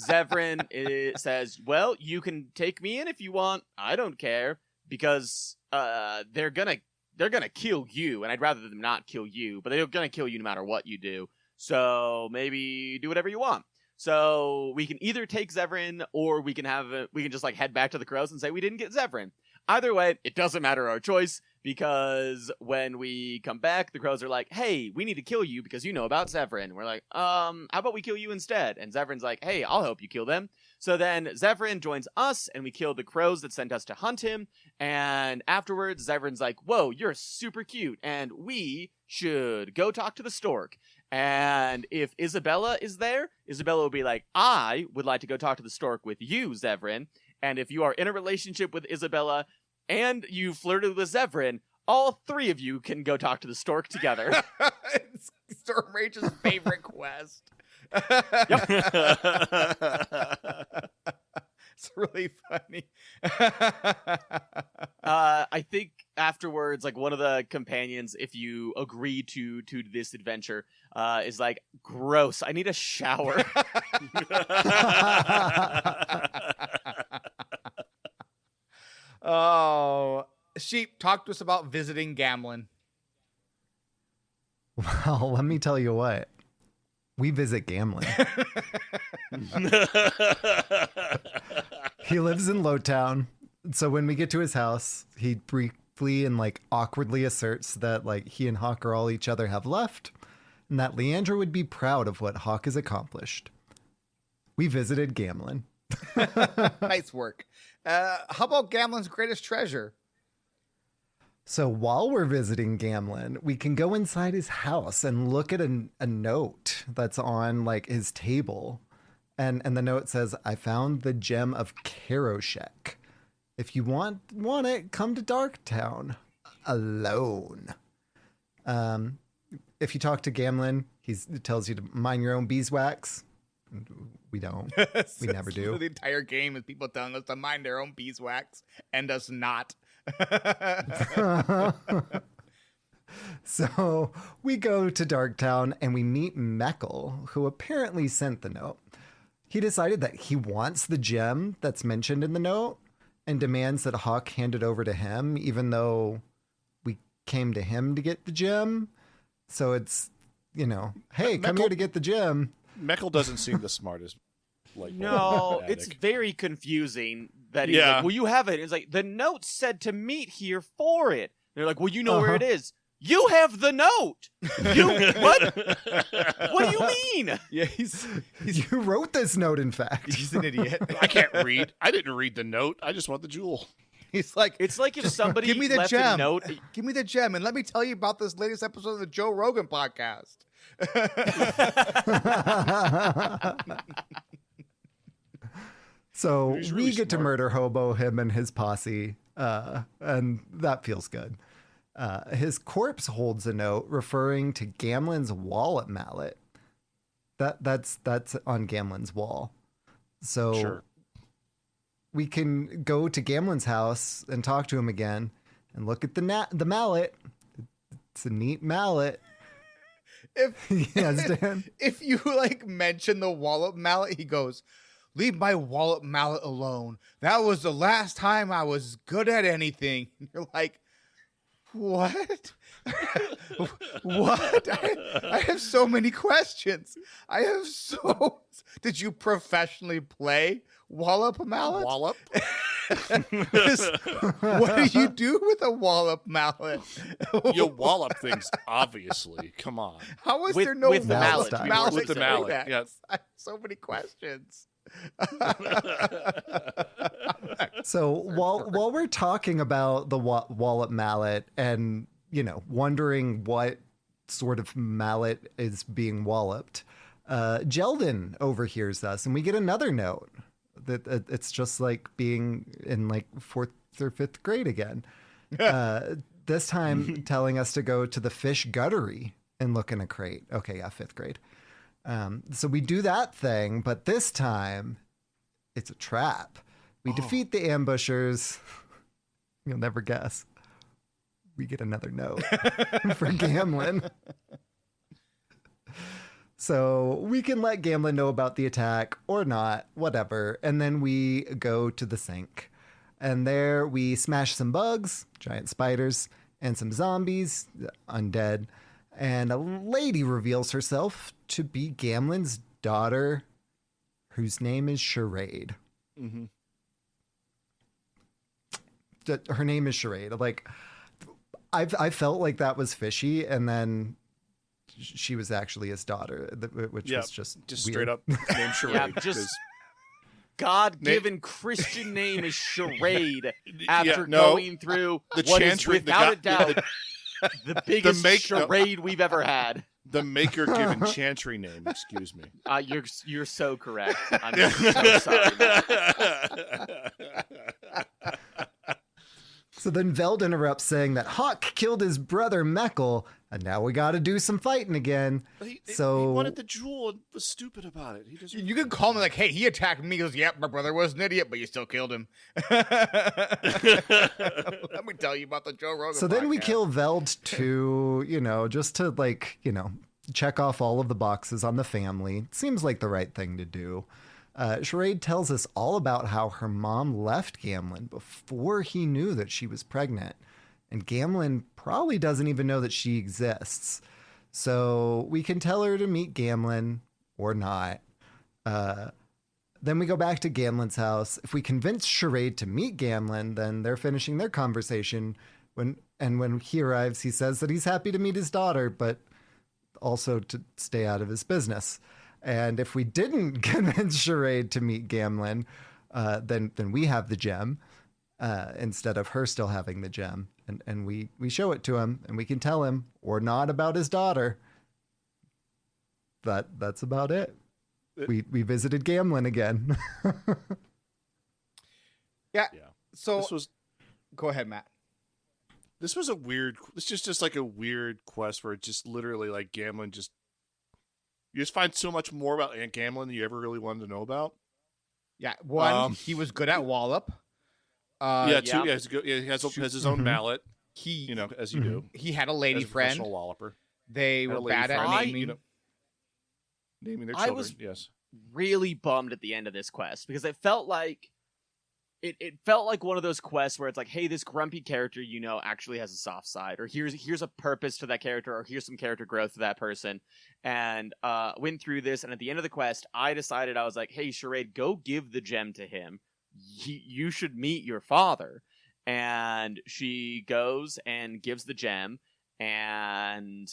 Zevran says, well, you can take me in if you want. I don't care, because they're going to kill you. And I'd rather them not kill you, but they're going to kill you no matter what you do. So maybe do whatever you want. So we can either take Zevran, or we can just like head back to the crows and say we didn't get Zevran. Either way, it doesn't matter our choice, because when we come back, the crows are like, hey, we need to kill you because you know about Zevran. We're like, how about we kill you instead? And Zevran's like, hey, I'll help you kill them. So then Zevran joins us, and we kill the crows that sent us to hunt him. And afterwards, Zevran's like, whoa, you're super cute, and we should go talk to the stork. And if Isabela is there, Isabela will be like, I would like to go talk to the stork with you, Zevran. And if you are in a relationship with Isabela and you flirted with Zevran, all three of you can go talk to the stork together. It's Storm Rage's favorite quest. Yep. It's really funny. I think afterwards, like, one of the companions, if you agree to this adventure, is like, gross, I need a shower. Oh, Sheep, talk to us about visiting Gamlen. Well, let me tell you what. We visit Gamlen. He lives in Lowtown. So when we get to his house, he briefly and like awkwardly asserts that like he and HAWKE are all each other have left, and that Leandra would be proud of what HAWKE has accomplished. We visited Gamlen. Nice work. How about Gamlen's greatest treasure? So while we're visiting Gamlen, we can go inside his house and look at a note that's on like his table. And the note says, I found the gem of Karoshek. If you want it, come to Darktown alone. If you talk to Gamlen, he tells you to mind your own beeswax. We don't. We never do. The entire game is people telling us to mind their own beeswax and us not. So we go to Darktown and we meet Meckel, who apparently sent the note. He decided that he wants the gem that's mentioned in the note and demands that HAWKE hand it over to him, even though we came to him to get the gem. So it's, hey, come here to get the gem. Meckel doesn't seem the smartest. No, it's very confusing that he's like, well, you have it. It's like, the note said to meet here for it. They're like, well, you know where it is. You have the note. You what? What do you mean? Yeah, you wrote this note, in fact. He's an idiot. I can't read. I didn't read the note. I just want the jewel. He's like, it's like if somebody give me the left gem. a note. Give me the gem, and let me tell you about this latest episode of the Joe Rogan podcast. So really we get to smart. murder Hobo, him and his posse, and that feels good. His corpse holds a note referring to Gamlen's wallet mallet. That's on Gamlen's wall. So Sure. we can go to Gamlen's house and talk to him again and look at the mallet. It's a neat mallet. Yes, Dan. If you mention the wallet mallet, he goes, leave my wallet mallet alone. That was the last time I was good at anything. You're like, what? What? I have so many questions. Did you professionally play Wallop Mallet? Wallop? What do you do with a Wallop Mallet? You wallop things, obviously. Come on. How is With- there no with the mallet? mallet. With the to mallet, that? yes. I have so many questions. So while we're talking about the Wallop Mallet and, wondering what sort of mallet is being walloped, Jeldon overhears us and we get another note that it's just like being in like 4th or 5th grade again. This time telling us to go to the fish guttery and look in a crate. Okay, yeah, 5th grade. So we do that thing, but this time it's a trap. We defeat the ambushers. You'll never guess. We get another note for Gamlen. So we can let Gamlen know about the attack or not, whatever. And then we go to the sink. And there we smash some bugs, giant spiders, and some zombies, undead. And a lady reveals herself to be Gamlen's daughter, whose name is Charade. Mm-hmm. Her name is Charade. Like, I felt like that was fishy, and then she was actually his daughter, which was just weird. straight up name Charade. Yeah, just God-given Christian name is Charade. After going through the what is chantry, without a doubt the biggest charade we've ever had. The maker-given chantry name. Excuse me. You're so correct. I'm so sorry. Man. So then Veld interrupts saying that HAWKE killed his brother Meckel, and now we got to do some fighting again. He So wanted the jewel and was stupid about it. He just You can call me like, hey, he attacked me. He goes, yep, my brother was an idiot, but you still killed him. Let me tell you about the Joe Rogan So then we podcast. kill Veld to, just to check off all of the boxes on the family. Seems like the right thing to do. Charade tells us all about how her mom left Gamlen before he knew that she was pregnant. And Gamlen probably doesn't even know that she exists. So we can tell her to meet Gamlen or not. Then we go back to Gamlen's house. If we convince Charade to meet Gamlen, then they're finishing their conversation. When he arrives, he says that he's happy to meet his daughter, but also to stay out of his business. And if we didn't convince Charade to meet Gamlen, then we have the gem instead of her still having the gem. And we show it to him, and we can tell him or not about his daughter. But that's about it. We visited Gamlen again. Yeah. Yeah. So This was go ahead, Matt. this was a weird. This is just like a weird quest where it just literally like Gamlen just. You just find so much more about Aunt Gamlen than you ever really wanted to know about. Yeah, one, he was good at Wallop. Yeah, yeah. he has his own mallet. He As you do. he had a As lady a friend. professional walloper. They Had a were lady bad at friend, naming. Naming their I children. was- Yes. Really bummed at the end of this quest because it felt like it felt like one of those quests where it's like, hey, this grumpy character actually has a soft side, or here's a purpose to that character, or here's some character growth to that person. And went through this, and at the end of the quest, I decided, I was like, hey, Charade, go give the gem to him. You should meet your father. And she goes and gives the gem, and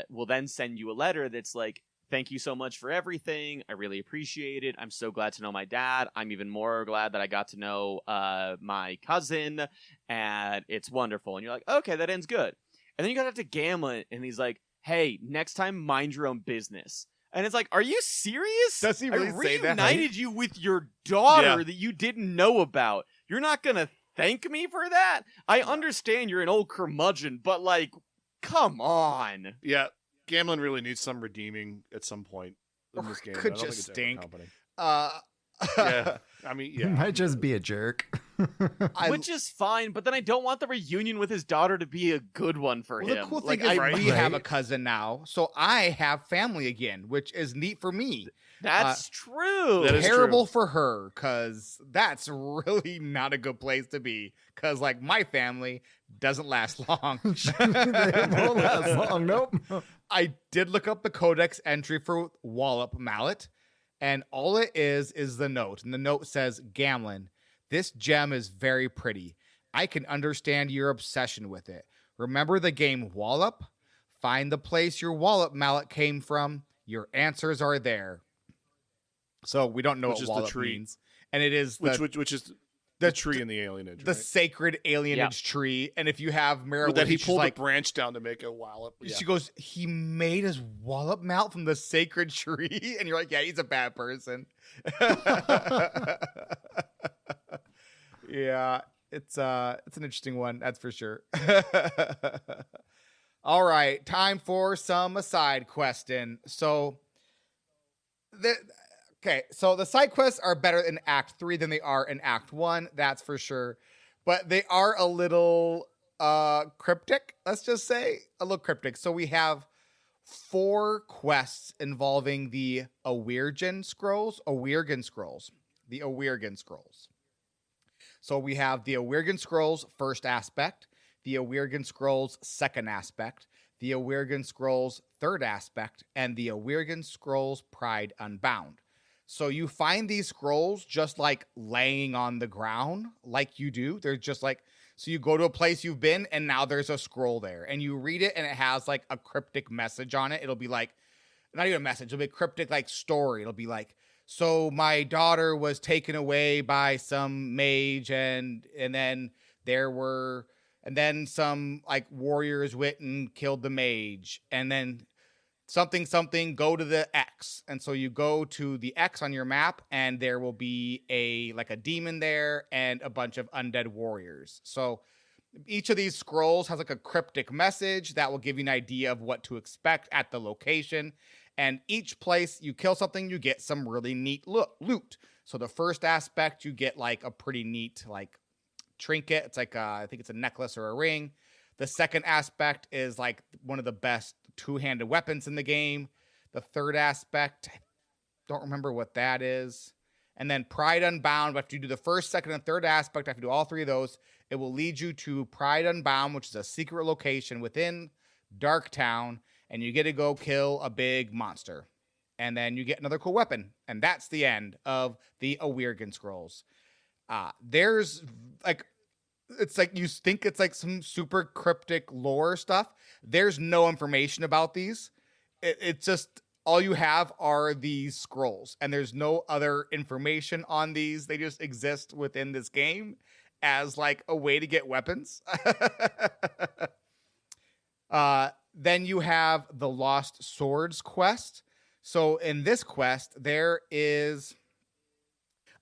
will then send you a letter that's like, thank you so much for everything. I really appreciate it. I'm so glad to know my dad. I'm even more glad that I got to know my cousin, and it's wonderful. And you're like, okay, that ends good. And then you got up to Gamlen, and he's like, hey, next time, mind your own business. And it's like, are you serious? Does he really I say that? reunited you with your daughter Yeah. that you didn't know about. You're not going to thank me for that? I understand you're an old curmudgeon, but like, come on. Yeah. Gamlen really needs some redeeming at some point in this game. Could I don't just think it's ever stink. company. Uh, Yeah. I mean, He yeah. might just be a jerk. Which is fine, but then I don't want the reunion with his daughter to be a good one for him. The cool thing Like, is I we have a cousin now, so I have family again, which is neat for me. That's true. That is Terrible for her, because that's really not a good place to be. Because like my family doesn't last long. They won't last long. Nope. I did look up the codex entry for Wallop Mallet, and all it is the note. And the note says, Gamlen, this gem is very pretty. I can understand your obsession with it. Remember the game Wallop? Find the place your Wallop Mallet came from. Your answers are there. So we don't know Which what is the Wallop tree. means. And it is which is the tree in the alienage, the right? sacred alienage tree. And if you have Meryl, that he she's pulled like, a branch down to make a wallop. Yeah. she goes, he made his Wallop Mallet from the sacred tree? And you're like, yeah, he's a bad person. Yeah, it's an interesting one, that's for sure. All right, time for some side questing. So the side quests are better in Act 3 than they are in Act 1, that's for sure. But they are a little cryptic, let's just say. A little cryptic. So we have 4 quests involving the Awirgan Scrolls. The Awirgan Scrolls. So we have the Awirgan Scrolls first aspect, the Awirgan Scrolls second aspect, the Awirgan Scrolls third aspect, and the Awirgan Scrolls Pride Unbound. So you find these scrolls just like laying on the ground like you do. They're just like, so you go to a place you've been and now there's a scroll there and you read it and it has like a cryptic message on it. It'll be like, not even a message, it'll be a cryptic like story. It'll be like, so my daughter was taken away by some mage and then some like warriors went and killed the mage and then something go to the X. And so you go to the X on your map and there will be a demon there and a bunch of undead warriors. So each of these scrolls has like a cryptic message that will give you an idea of what to expect at the location. And each place you kill something, you get some really neat loot. So the first aspect, you get like a pretty neat like trinket. It's like I think it's a necklace or a ring. The second aspect is like one of the best two-handed weapons in the game. The third aspect, I don't remember what that is. And then Pride Unbound, after you do the first, second, and third aspect, after you do all 3 of those, it will lead you to Pride Unbound, which is a secret location within Darktown, and you get to go kill a big monster. And then you get another cool weapon. And that's the end of the Awirgan Scrolls. There's like, it's like you think it's like some super cryptic lore stuff. There's no information about these. It's just all you have are these scrolls, and there's no other information on these. They just exist within this game as like a way to get weapons. Then you have the Lost Swords quest. So in this quest, there is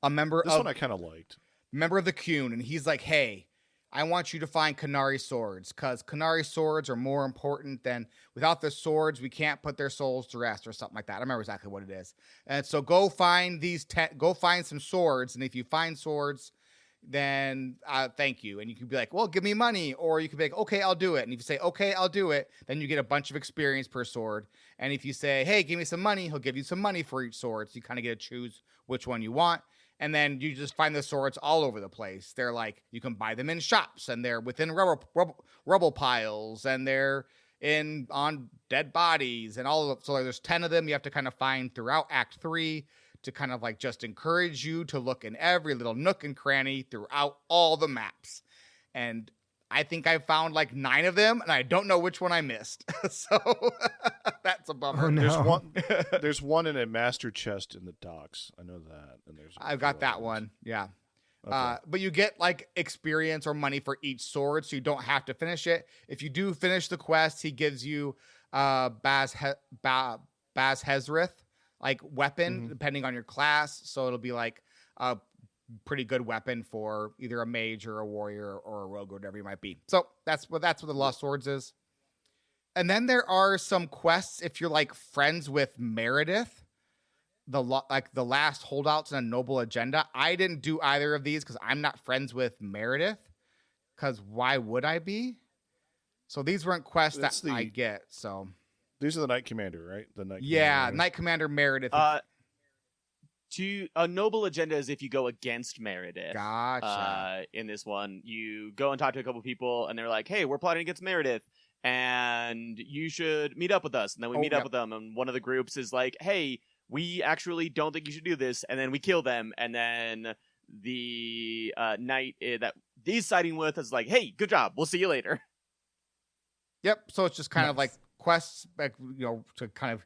a member This one I kind of liked. Member of the Qun, and he's like, hey, I want you to find Qunari swords, because Qunari swords are more important than, without the swords, we can't put their souls to rest, or something like that. I remember exactly what it is. And so go find go find some swords, and if you find swords, then thank you. And you could be like, well, give me money. Or you could be like, okay, I'll do it. And if you say, okay, I'll do it, then you get a bunch of experience per sword. And if you say, hey, give me some money, he'll give you some money for each sword. So you kind of get to choose which one you want. And then you just find the swords all over the place. They're like, you can buy them in shops, and they're within rubble piles, and they're on dead bodies, and all of them. So there's 10 of them you have to kind of find throughout Act 3 to kind of like just encourage you to look in every little nook and cranny throughout all the maps. And I think I found like 9 of them, and I don't know which one I missed. So that's a bummer. Oh, no. There's one in a master chest in the docks. I know that. And I've got that one. Yeah. Okay. But you get like experience or money for each sword, so you don't have to finish it. If you do finish the quest, he gives you Baz Hezrith like weapon, depending on your class. So it'll be like a pretty good weapon for either a mage or a warrior or a rogue or whatever you might be. So that's what the Lost Swords is. And then there are some quests if you're like friends with Meredith. the last holdouts and a noble agenda. I didn't do either of these because I'm not friends with Meredith. Because why would I be? So these weren't quests I get. So these are the Knight Commander, right? The Knight. Yeah, Knight Commander Meredith. A noble agenda is if you go against Meredith. Gotcha. In this one, you go and talk to a couple people, and they're like, "Hey, we're plotting against Meredith, and you should meet up with us." And then we meet up with them, and one of the groups is like, "Hey, we actually don't think you should do this," and then we kill them, and then the knight that he's siding with is like, "Hey, good job. We'll see you later." Yep. So it's just kind of like quests, like, to kind of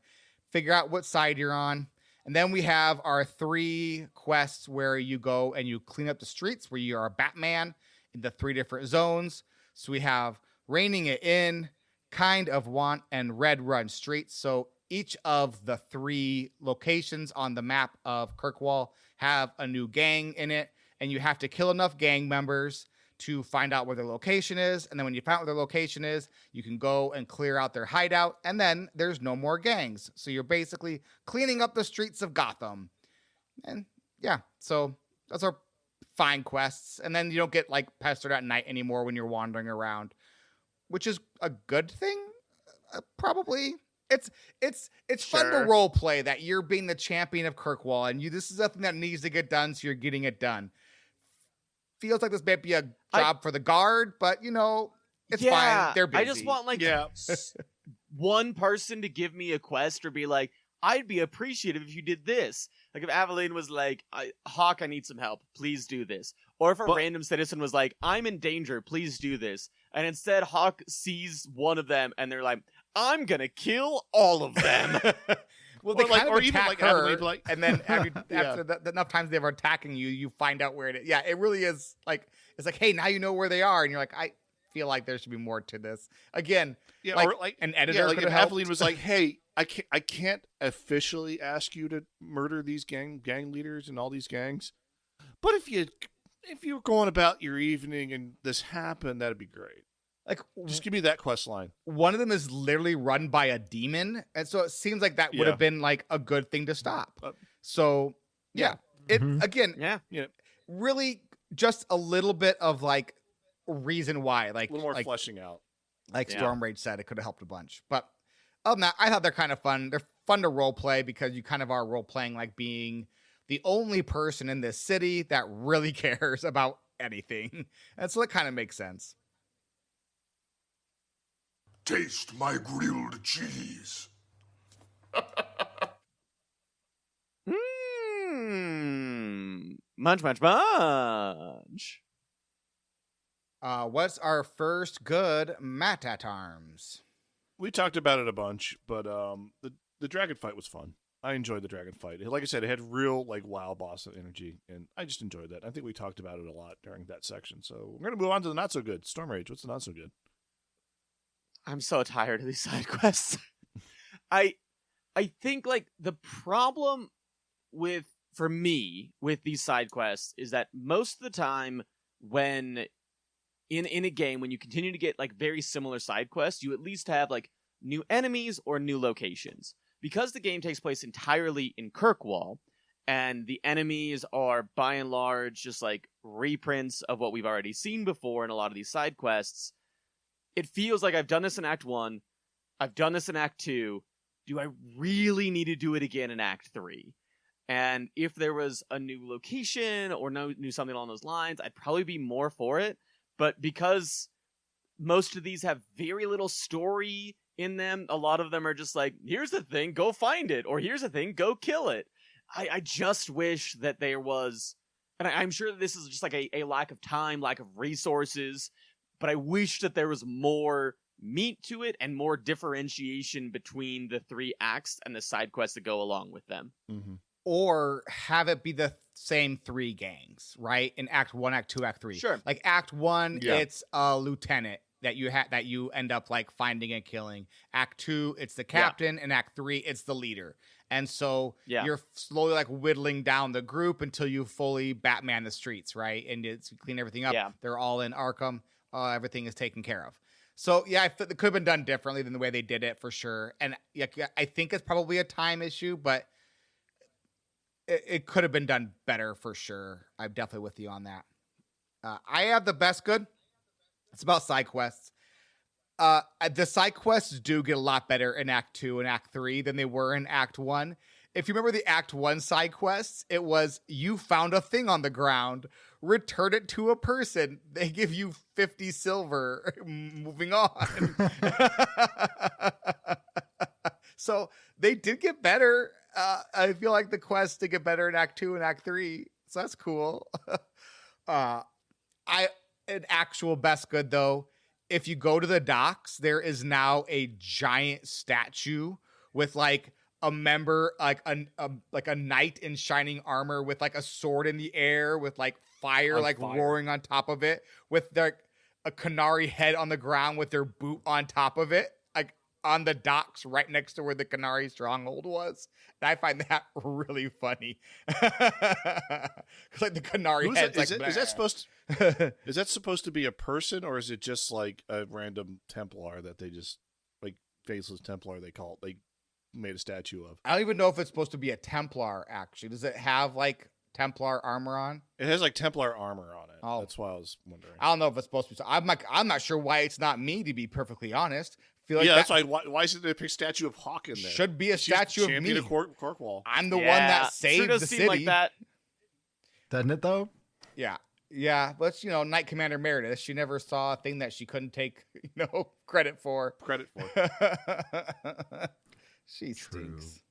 figure out what side you're on. And then we have our 3 quests where you go and you clean up the streets, where you are Batman in the 3 different zones. So we have Reining It In, Kind of Want, and Red Run Streets. So each of the 3 locations on the map of Kirkwall have a new gang in it, and you have to kill enough gang members to find out where their location is. And then when you find out where their location is, you can go and clear out their hideout, and then there's no more gangs. So you're basically cleaning up the streets of Gotham. And yeah, so those are fine quests. And then you don't get like pestered at night anymore when you're wandering around, which is a good thing. Probably. It's fun to role play that you're being the champion of Kirkwall, and this is something that needs to get done, so you're getting it done. Feels like this might be a job for the guard, but it's fine. They're busy. I just want one person to give me a quest or be like, I'd be appreciative if you did this. Like if Aveline was like, HAWKE, I need some help. Please do this. Or if a random citizen was like, I'm in danger. Please do this. And instead HAWKE sees one of them and they're like, I'm going to kill all of them. Well, they kind of attack her, and then after enough times they were attacking you, you find out where it is. Yeah, it really is like, it's like, hey, now you know where they are, and you're like, I feel like there should be more to this. Again, or an editor could have helped. Aveline was like, hey, I can't officially ask you to murder these gang leaders and all these gangs, but if you were going about your evening and this happened, that'd be great. Like, just give me that quest line. One of them is literally run by a demon, and so it seems like that would have been like a good thing to stop. So really just a little bit of like reason why, like a little more fleshing out. Like Storm Rage said, it could have helped a bunch. But other than that, I thought they're kind of fun. They're fun to role play because you kind of are role playing like being the only person in this city that really cares about anything, and so it kind of makes sense. Taste my grilled cheese. Munch, munch, munch. What's our first good Mat-at-Arms? We talked about it a bunch, but the dragon fight was fun. I enjoyed the dragon fight. Like I said, it had real like WoW boss energy, and I just enjoyed that. I think we talked about it a lot during that section. So we're gonna move on to the not so good. Storm Rage. What's the not so good? I'm so tired of these side quests. I think like the problem for me with these side quests is that most of the time when in a game, when you continue to get like very similar side quests, you at least have like new enemies or new locations. Because the game takes place entirely in Kirkwall, and the enemies are by and large just like reprints of what we've already seen before in a lot of these side quests, it feels like I've done this in Act 1, I've done this in Act 2, do I really need to do it again in Act 3? And if there was a new location or new something along those lines, I'd probably be more for it. But because most of these have very little story in them, a lot of them are just like, here's the thing, go find it, or here's the thing, go kill it. I just wish that there was, and I'm sure that this is just like a lack of time, lack of resources, but I wish that there was more meat to it and more differentiation between the 3 acts and the side quests that go along with them. Mm-hmm. Or have it be the same 3 gangs, right? In Act 1, Act 2, Act 3. Sure. Like Act 1, it's a lieutenant that you end up like finding and killing. Act 2, it's the captain, and Act 3, it's the leader. And so you're slowly like whittling down the group until you fully Batman the streets, right? And it's clean everything up. Yeah. They're all in Arkham. Everything is taken care of. So yeah, it could have been done differently than the way they did it for sure. And I think it's probably a time issue, but it could have been done better for sure. I'm definitely with you on that. I have the best good. It's about side quests. The side quests do get a lot better in Act 2 and Act 3 than they were in Act 1. If you remember the Act 1 side quests, it was you found a thing on the ground, return it to a person. They give you 50 silver. Moving on. So they did get better. I feel like the quests did get better in Act 2 and Act 3. So that's cool. An actual best good, though. If you go to the docks, there is now a giant statue with like a member, like a knight in shining armor with like a sword in the air with like fire roaring on top of it, with their a canary head on the ground with their boot on top of it, like on the docks right next to where the canary stronghold was. And I find that really funny. Like the canary head. Is that supposed to be a person, or is it just like a random Templar that they just like faceless Templar they call it? They made a statue of. I don't even know if it's supposed to be a Templar, actually. Does it have like Templar armor on? It has like Templar armor on it. Oh. That's why I was wondering. I don't know if it's supposed to be. So I'm not sure why it's not me, to be perfectly honest. Feel like that's why is it a big statue of HAWKE in there? Should be a statue of me. Champion of Corkwall. I'm the one that saved the city. Like that. Doesn't it though? Yeah, but Knight Commander Meredith, she never saw a thing that she couldn't take, credit for. She stinks.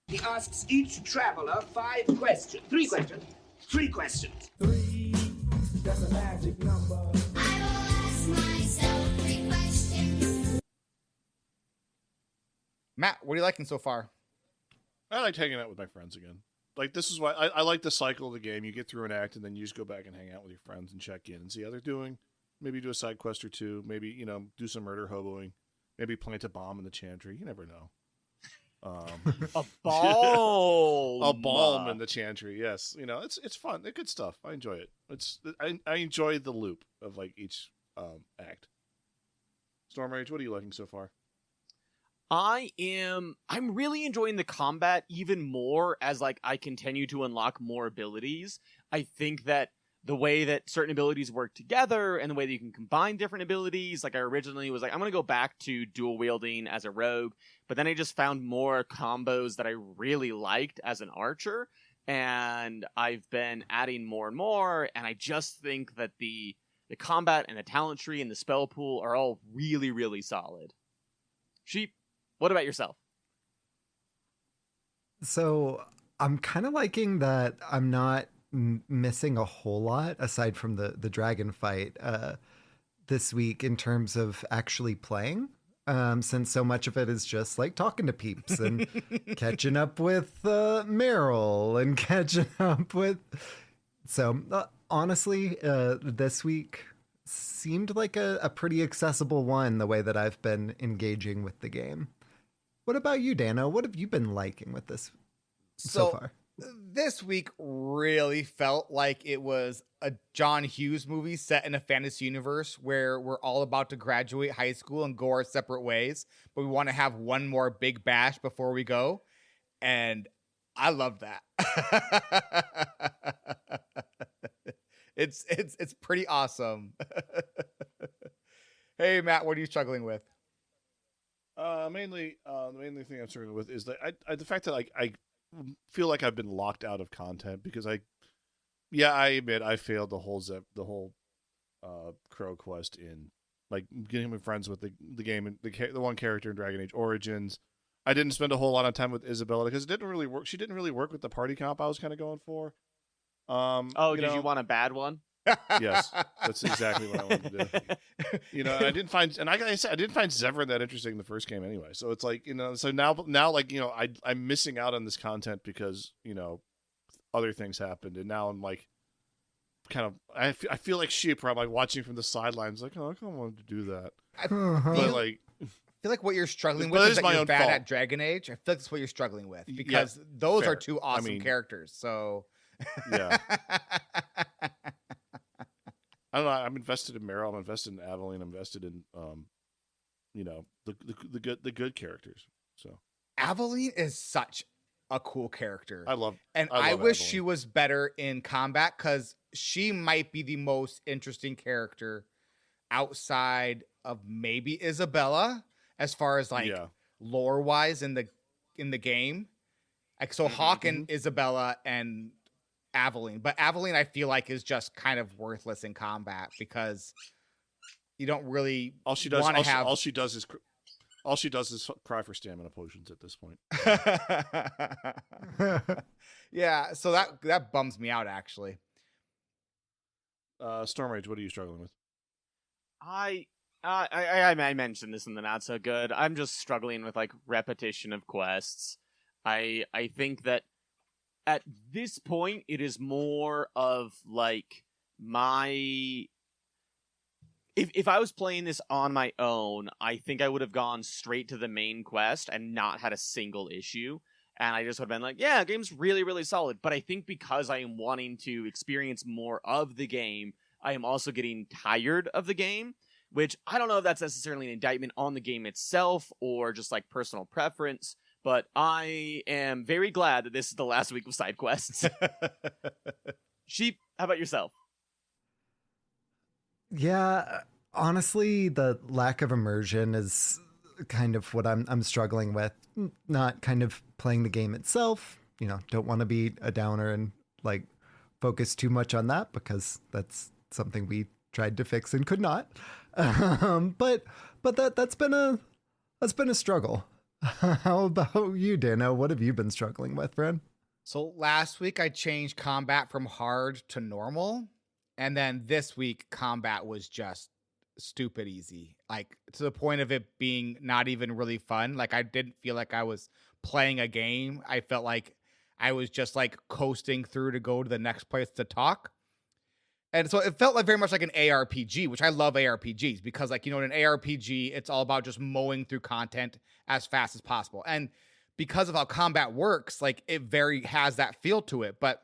He asks each traveler 5 questions. 3 questions. 3 questions. 3, that's a magic number. I will ask myself 3 questions. Matt, what are you liking so far? I like hanging out with my friends again. Like, this is why I like the cycle of the game. You get through an act, and then you just go back and hang out with your friends and check in and see how they're doing. Maybe do a side quest or 2. Maybe, do some murder hoboing. Maybe plant a bomb in the chantry. You never know. A balm. A balm in the chantry, yes. It's fun. It's good stuff. I enjoy it. I enjoy the loop of, like, each act. Stormrage, what are you liking so far? I'm really enjoying the combat even more as like I continue to unlock more abilities. I think that the way that certain abilities work together and the way that you can combine different abilities, like I originally was like, I'm going to go back to dual wielding as a rogue, but then I just found more combos that I really liked as an archer, and I've been adding more and more, and I just think that the combat and the talent tree and the spell pool are all really, really solid. Sheep, what about yourself? So I'm kind of liking that I'm not missing a whole lot aside from the dragon fight this week in terms of actually playing, since so much of it is just like talking to peeps and catching up with Meryl and catching up with. So honestly, this week seemed like a pretty accessible one, the way that I've been engaging with the game. What about you, Dano? What have you been liking with this so far? This week really felt like it was a John Hughes movie set in a fantasy universe where we're all about to graduate high school and go our separate ways, but we want to have one more big bash before we go. And I love that. It's pretty awesome. Hey, Matt, what are you struggling with? Mainly, the main thing I'm struggling with is that the fact that I feel like I've been locked out of content because I admit I failed the whole Crow quest in like getting my friends with the game and the one character in Dragon Age Origins. I didn't spend a whole lot of time with Isabela because it didn't really work. She didn't really work with the party comp I was kind of going for. Did you want a bad one? Yes, that's exactly what I wanted to do. I didn't find, and like I said, I didn't find Zevran that interesting in the first game anyway. So it's like, so now like, I'm missing out on this content because, other things happened. And now I'm like, I feel like sheep where I'm like watching from the sidelines, like, oh, I kind of wanted to do that. I feel like what you're struggling with is that you're bad at Dragon Age. I feel like that's what you're struggling with because those are two awesome characters. So yeah. I don't know. I'm invested in Meryl. I'm invested in Aveline. I'm invested in, the good characters. So Aveline is such a cool character. I love I wish Evelyn. she was better in combat because she might be the most interesting character outside of maybe Isabela as far as like lore wise in the game. Like so HAWKE and Isabela and Aveline, but Aveline I feel like is just kind of worthless in combat because you don't really all she does is cry for stamina potions at this point. Yeah, so that bums me out actually. Storm Rage, what are you struggling with? I mentioned this in the not so good. I'm just struggling with like repetition of quests. I think that at this point it is more of like my if I was playing this on my own, I think I would have gone straight to the main quest and not had a single issue. And I just would have been like, yeah, the game's really, really solid. But I think because I am wanting to experience more of the game, I am also getting tired of the game, which I don't know if that's necessarily an indictment on the game itself or just like personal preference. But I am very glad that this is the last week of side quests. Sheep, how about yourself? Yeah, honestly, the lack of immersion is kind of what I'm struggling with. Not kind of playing the game itself. You know, don't want to be a downer and like focus too much on that because that's something we tried to fix and could not. But that's been a struggle. How about you, Dano? What have you been struggling with, friend? So last week I changed combat from hard to normal. And then this week, combat was just stupid easy, like to the point of it being not even really fun. Like I didn't feel like I was playing a game. I felt like I was just like coasting through to go to the next place to talk. And so it felt like very much like an ARPG, which I love ARPGs because like, you know, in an ARPG, it's all about just mowing through content as fast as possible. And because of how combat works, like it very has that feel to it. But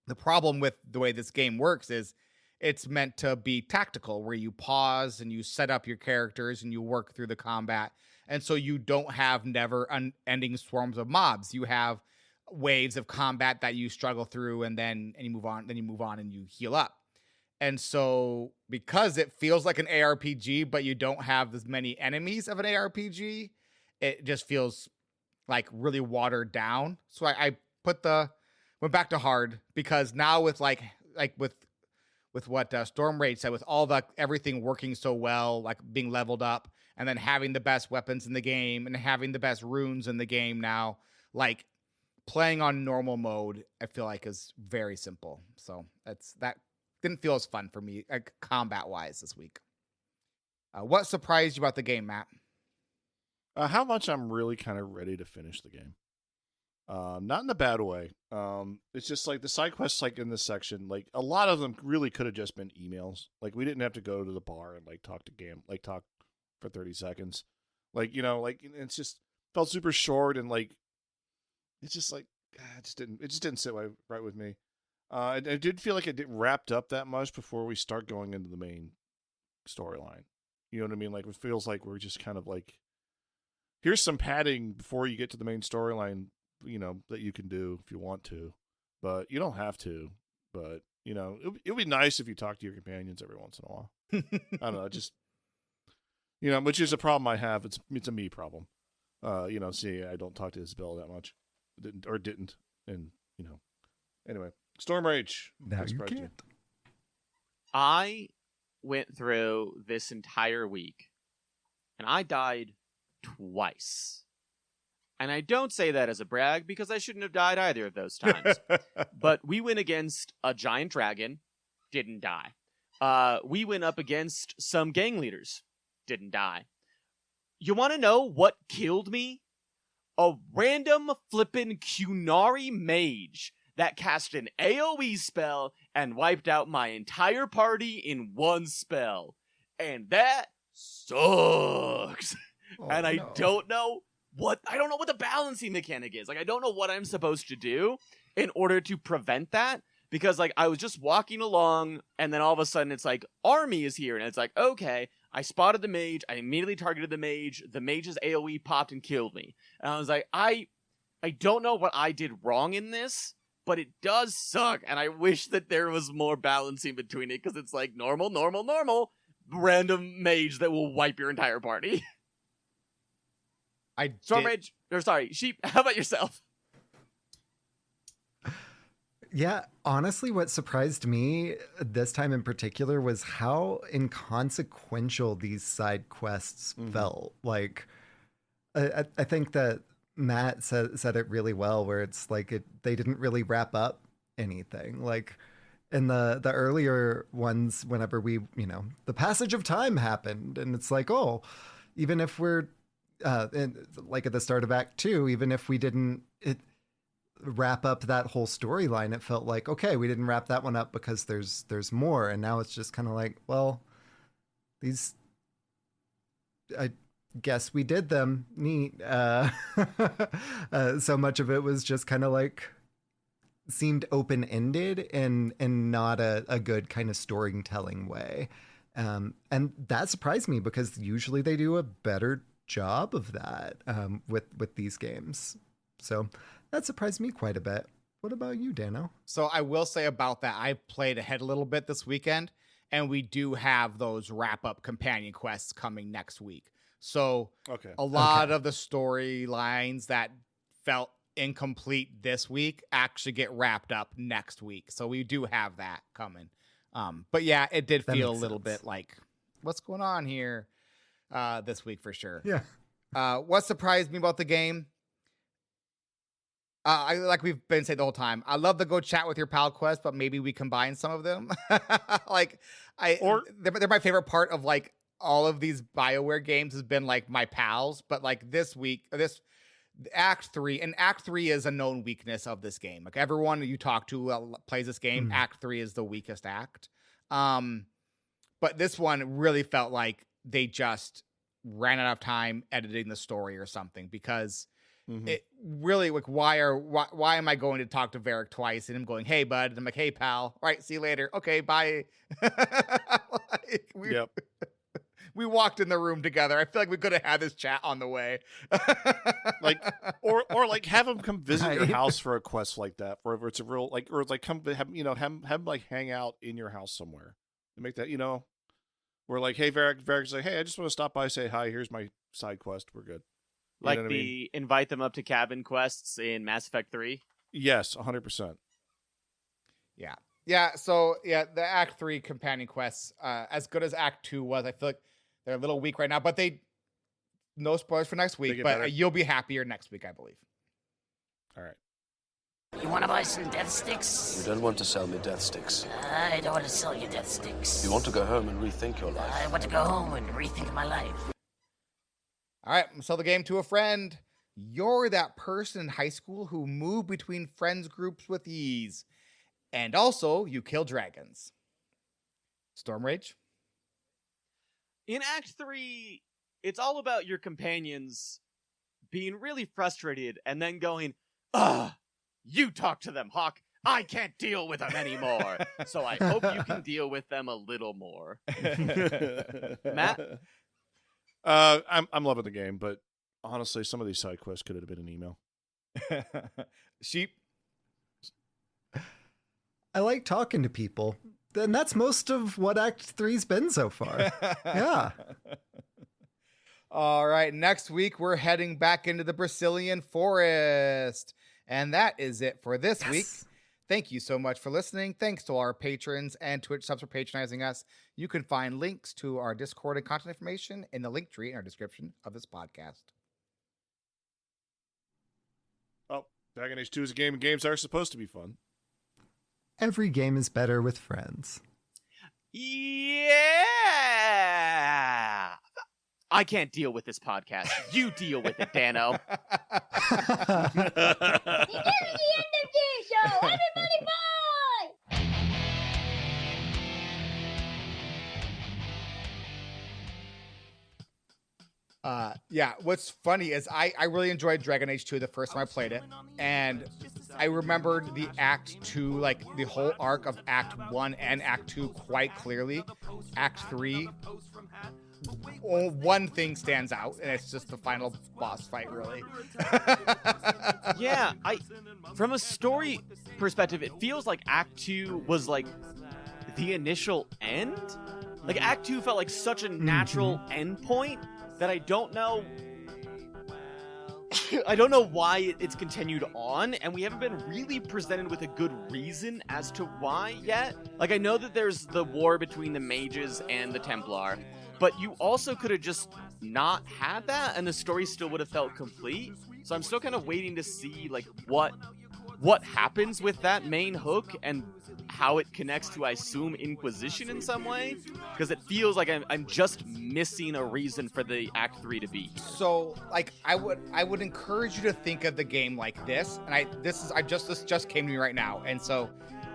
the problem with the way this game works is it's meant to be tactical, where you pause and you set up your characters and you work through the combat. And so you don't have never-ending swarms of mobs. You have waves of combat that you struggle through, and you move on. Then you move on and you heal up. And so because it feels like an ARPG, but you don't have as many enemies of an ARPG, it just feels like really watered down. So I went back to hard because now with with what Storm Rage said, with all everything working so well, like being leveled up and then having the best weapons in the game and having the best runes in the game now, like playing on normal mode, I feel like is very simple. So that didn't feel as fun for me, like combat wise this week. What surprised you about the game, Matt? How much I'm really kind of ready to finish the game. Not in a bad way. It's just like the side quests, like in this section, like a lot of them really could have just been emails. Like we didn't have to go to the bar and like talk for 30 seconds. Like, you know, like it's just felt super short and like, it's just like, it just didn't sit right with me. I did feel like it didn't wrapped up that much before we start going into the main storyline. You know what I mean? Like it feels like we're just kind of like, here's some padding before you get to the main storyline, you know, that you can do if you want to, but you don't have to. But, you know, it would be nice if you talk to your companions every once in a while. I don't know, just, you know, which is a problem I have. It's a me problem. You know, see, I don't talk to Isabela that much. Didn't. And, you know, anyway, Storm Rage. Now you can't. I went through this entire week and I died twice. And I don't say that as a brag because I shouldn't have died either of those times. But we went against a giant dragon, didn't die. We went up against some gang leaders, didn't die. You want to know what killed me? A random flippin' Qunari mage that cast an AoE spell and wiped out my entire party in one spell. And that sucks. Oh, and I no. don't know what the balancing mechanic is. Like, I don't know what I'm supposed to do in order to prevent that. Because, like, I was just walking along, and then all of a sudden it's like, army is here. And it's like, okay, I spotted the mage. I immediately targeted the mage. The mage's AoE popped and killed me. And I was like, I I don't know what I did wrong in this, but it does suck, and I wish that there was more balancing between it, because it's like normal, random mage that will wipe your entire party. Sheep, how about yourself? Yeah, honestly, what surprised me this time in particular was how inconsequential these side quests felt. Like, I think that Matt said it really well, where it's like they didn't really wrap up anything. Like in the earlier ones, whenever the passage of time happened, and it's like, oh, even if we're like at the start of Act 2, even if we didn't wrap up that whole storyline, it felt like, okay, we didn't wrap that one up because there's more, and now it's just kind of like, well, I guess we did them. Neat. So much of it was just kind of like seemed open-ended and not a good kind of storytelling way. And that surprised me, because usually they do a better job of that with these games. So that surprised me quite a bit. What about you, Dano? So I will say about that, I played ahead a little bit this weekend, and we do have those wrap-up companion quests coming next week. So a lot of the storylines that felt incomplete this week actually get wrapped up next week. So we do have that coming. But yeah, it did feel a little bit like, what's going on here this week for sure. Yeah. What surprised me about the game? Like we've been saying the whole time, I love the go chat with your pal quest, but maybe we combine some of them. They're my favorite part of like all of these BioWare games has been like my pals, but like this Act 3, and Act 3 is a known weakness of this game. Like everyone you talk to plays this game, Act 3 is the weakest act. But this one really felt like they just ran out of time editing the story or something, because it really, like, why am I going to talk to Varric twice and him going, hey bud, and I'm like, hey pal, all right, see you later, okay, bye. We walked in the room together. I feel like we could have had this chat on the way. or like have him come visit your house for a quest like that, where it's a real like, or like come have have like hang out in your house somewhere and make that, we're like, hey, Varric's like, hey, I just want to stop by, say hi, here's my side quest, we're good. Like invite them up to cabin quests in Mass Effect 3? Yes, 100%. Yeah. Yeah, so yeah, the Act 3 companion quests, as good as Act 2 was, I feel like they're a little weak right now, but no spoilers for next week, but you'll be happier next week, I believe. All right. You want to buy some death sticks? You don't want to sell me death sticks. I don't want to sell you death sticks. You want to go home and rethink your life. I want to go home and rethink my life. All right, sell the game to a friend. You're that person in high school who moved between friends groups with ease. And also, you kill dragons. Storm Rage? In Act 3, it's all about your companions being really frustrated and then going, you talk to them, Hawke. I can't deal with them anymore. So I hope you can deal with them a little more. Matt? I'm loving the game, but honestly, some of these side quests could have been an email. Sheep? I like talking to people. And that's most of what Act 3's been so far. Yeah. All right. Next week, we're heading back into the Brazilian forest. And that is it for this week. Thank you so much for listening. Thanks to our patrons and Twitch subs for patronizing us. You can find links to our Discord and content information in the link tree in our description of this podcast. Oh, Dragon Age 2 is a game, and games are supposed to be fun. Every game is better with friends. Yeah! I can't deal with this podcast. You deal with it, Dano. This is the end of this show. Everybody bye! Yeah, what's funny is I really enjoyed Dragon Age 2 the first time I played it, and I remembered the Act 2, like the whole arc of Act 1 and Act 2 quite clearly. Act 3 one thing stands out, and it's just the final boss fight, really. Yeah, from a story perspective, it feels like Act 2 was like the initial end. Like Act 2 felt like such a natural end point that I don't know why it's continued on, and we haven't been really presented with a good reason as to why yet. Like, I know that there's the war between the mages and the Templar, but you also could have just not had that, and the story still would have felt complete. So I'm still kind of waiting to see, like, what happens with that main hook and how it connects to, I assume, Inquisition in some way, because it feels like I'm just missing a reason for the Act 3 to be. So, like, I would encourage you to think of the game like this, and this just came to me right now, and so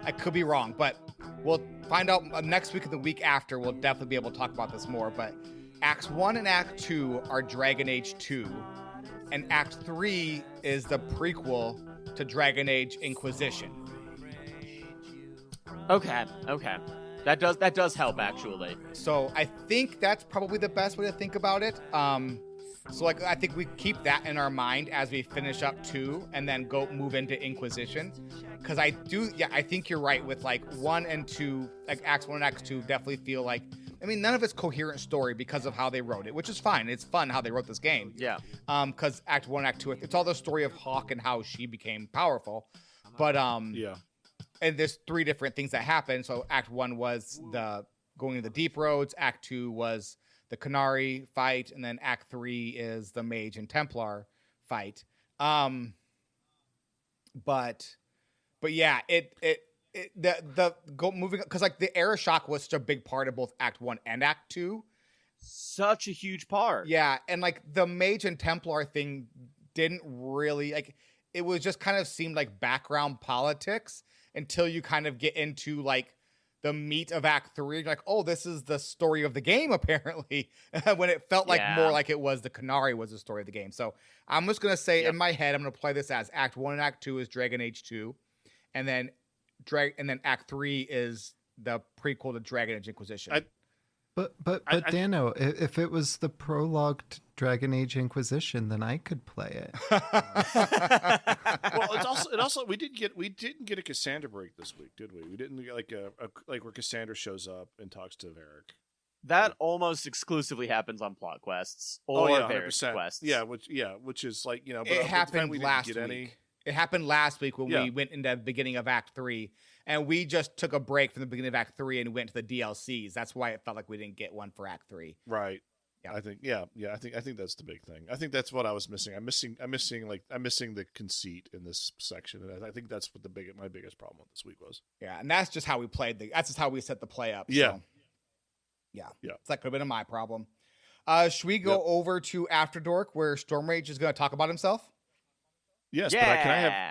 I could be wrong, but we'll find out next week and the week after. We'll definitely be able to talk about this more. But Acts 1 and Act 2 are Dragon Age 2, and Act 3 is the prequel to Dragon Age Inquisition. Okay. That does help, actually. So I think that's probably the best way to think about it. So like I think we keep that in our mind as we finish up 2 and then move into Inquisition. Because I think you're right with like 1 and 2, like Acts 1 and Acts 2 definitely feel like, I mean, none of it's coherent story because of how they wrote it, which is fine. It's fun how they wrote this game. Yeah. Because Act 1, Act 2, it's all the story of HAWKE and how she became powerful. But yeah. And there's 3 different things that happen. So Act 1 was the going to the deep roads. Act 2 was the Canary fight, and then Act 3 is the Mage and Templar fight. But yeah, moving, because like the era shock was such a big part of both Act 1 and Act 2. Such a huge part. Yeah, and like the Mage and Templar thing didn't really, like, it was just kind of seemed like background politics until you kind of get into like the meat of Act 3. You're like, oh, this is the story of the game, apparently. When it felt like more like it was the Canary was the story of the game. So I'm just going to say in my head, I'm going to play this as Act 1 and Act 2 is Dragon Age 2. And then Act 3 is the prequel to Dragon Age Inquisition. But Dano, if it was the prologue to Dragon Age Inquisition, then I could play it. Well, it also we didn't get a Cassandra break this week, did we? We didn't get like where Cassandra shows up and talks to Varric. That almost exclusively happens on plot quests or Varric quests. Yeah, which is like, you know, but it happened we last didn't get week. any. It happened last week when we went into the beginning of Act 3, and we just took a break from the beginning of Act 3 and went to the DLCs. That's why it felt like we didn't get one for Act 3. Right. Yeah. I think I think that's the big thing. I think that's what I was missing. I'm missing the conceit in this section, and I think that's what my biggest problem with this week was. Yeah, and that's just how we played that's just how we set the play up. Yeah. So. Yeah. So that could have been my problem. Should we go over to After Dark where Storm Rage is going to talk about himself? Yes, but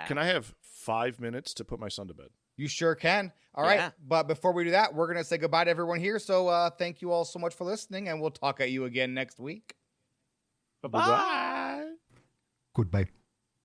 can I have 5 minutes to put my son to bed? You sure can. All right. But before we do that, we're going to say goodbye to everyone here. So thank you all so much for listening, and we'll talk at you again next week. Bye-bye. Goodbye.